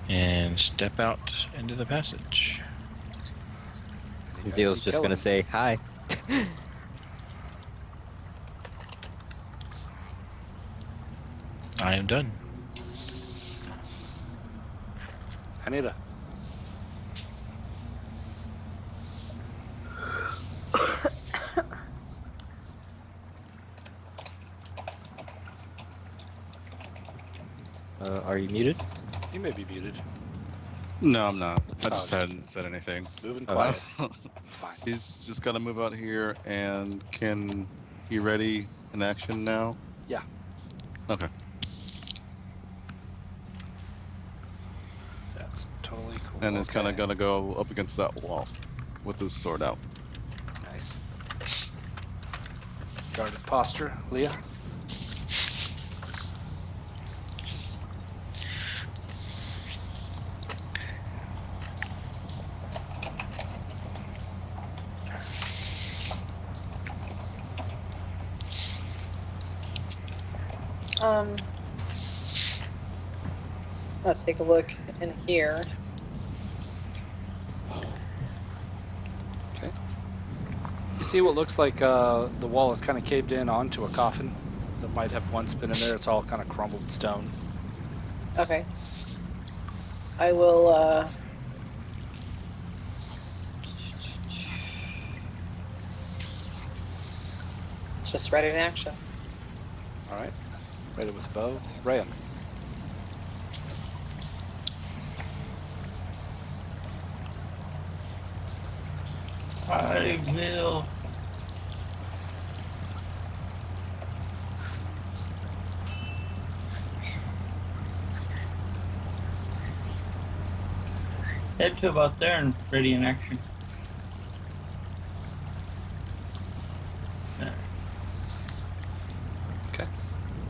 and step out into the passage. And you guys Zeal's see just gonna Kellen. say hi. I am done. Anita. Are you muted? You may be muted. No, I'm not. I Oh, just hadn't said anything. Moving Oh. quiet. It's fine. He's just got to move out here, and can he ready in action now? Yeah. Okay. That's totally cool. And is kind of Okay. gonna go up against that wall with his sword out. Nice. Guarded posture. Leah. Let's take a look in here. Okay. You see what looks like the wall is kind of caved in onto a coffin that might have once been in there. It's all kind of crumbled stone. Okay. I will, just ready in action. All right. Ready with the bow. Rayan. I will. Head to about there and ready in action. Okay.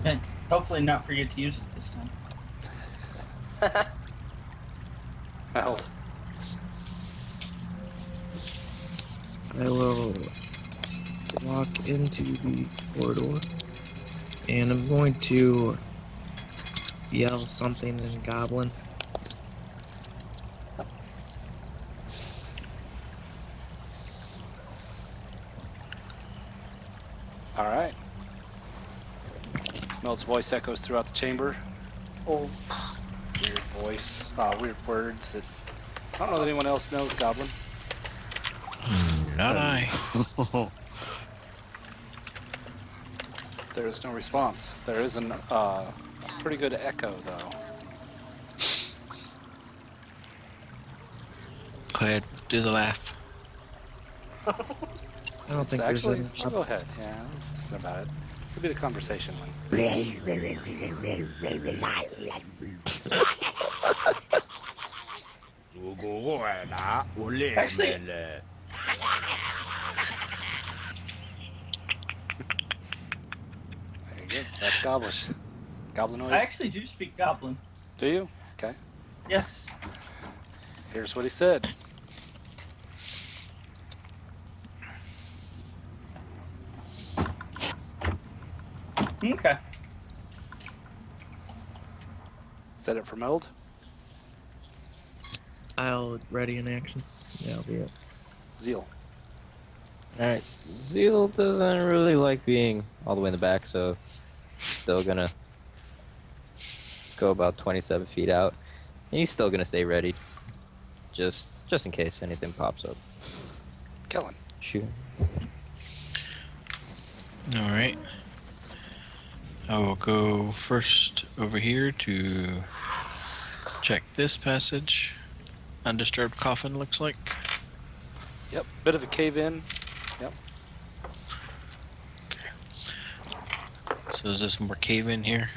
And hopefully not forget to use it this time. Held. I will walk into the corridor, and I'm going to yell something in Goblin. All right. Melt's voice echoes throughout the chamber. Oh, Weird voice. Weird words that I don't know that anyone else knows Goblin. Not I. There is no response. There is an pretty good echo though. Go ahead, do the laugh. I don't think Actually, there's I'll go ahead. Yeah, I was thinking about it. Could be the conversation one. Actually, There you go. That's Goblish. Goblinoid. I actually do speak Goblin. Do you? Okay. Yes. Here's what he said. Okay. Said it for Meld. I'll ready in action. That'll be it. Zeal. Alright, Zeal doesn't really like being all the way in the back, so still gonna go about 27 feet out. And he's still gonna stay ready, just in case anything pops up. Kellen. Shoot. Alright. I will go first over here to check this passage. Undisturbed coffin looks like. Yep. Bit of a cave in. So is this more cave in here?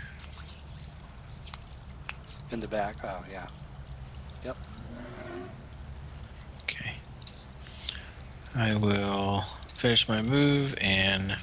In the back. Oh yeah. Okay. I will finish my move and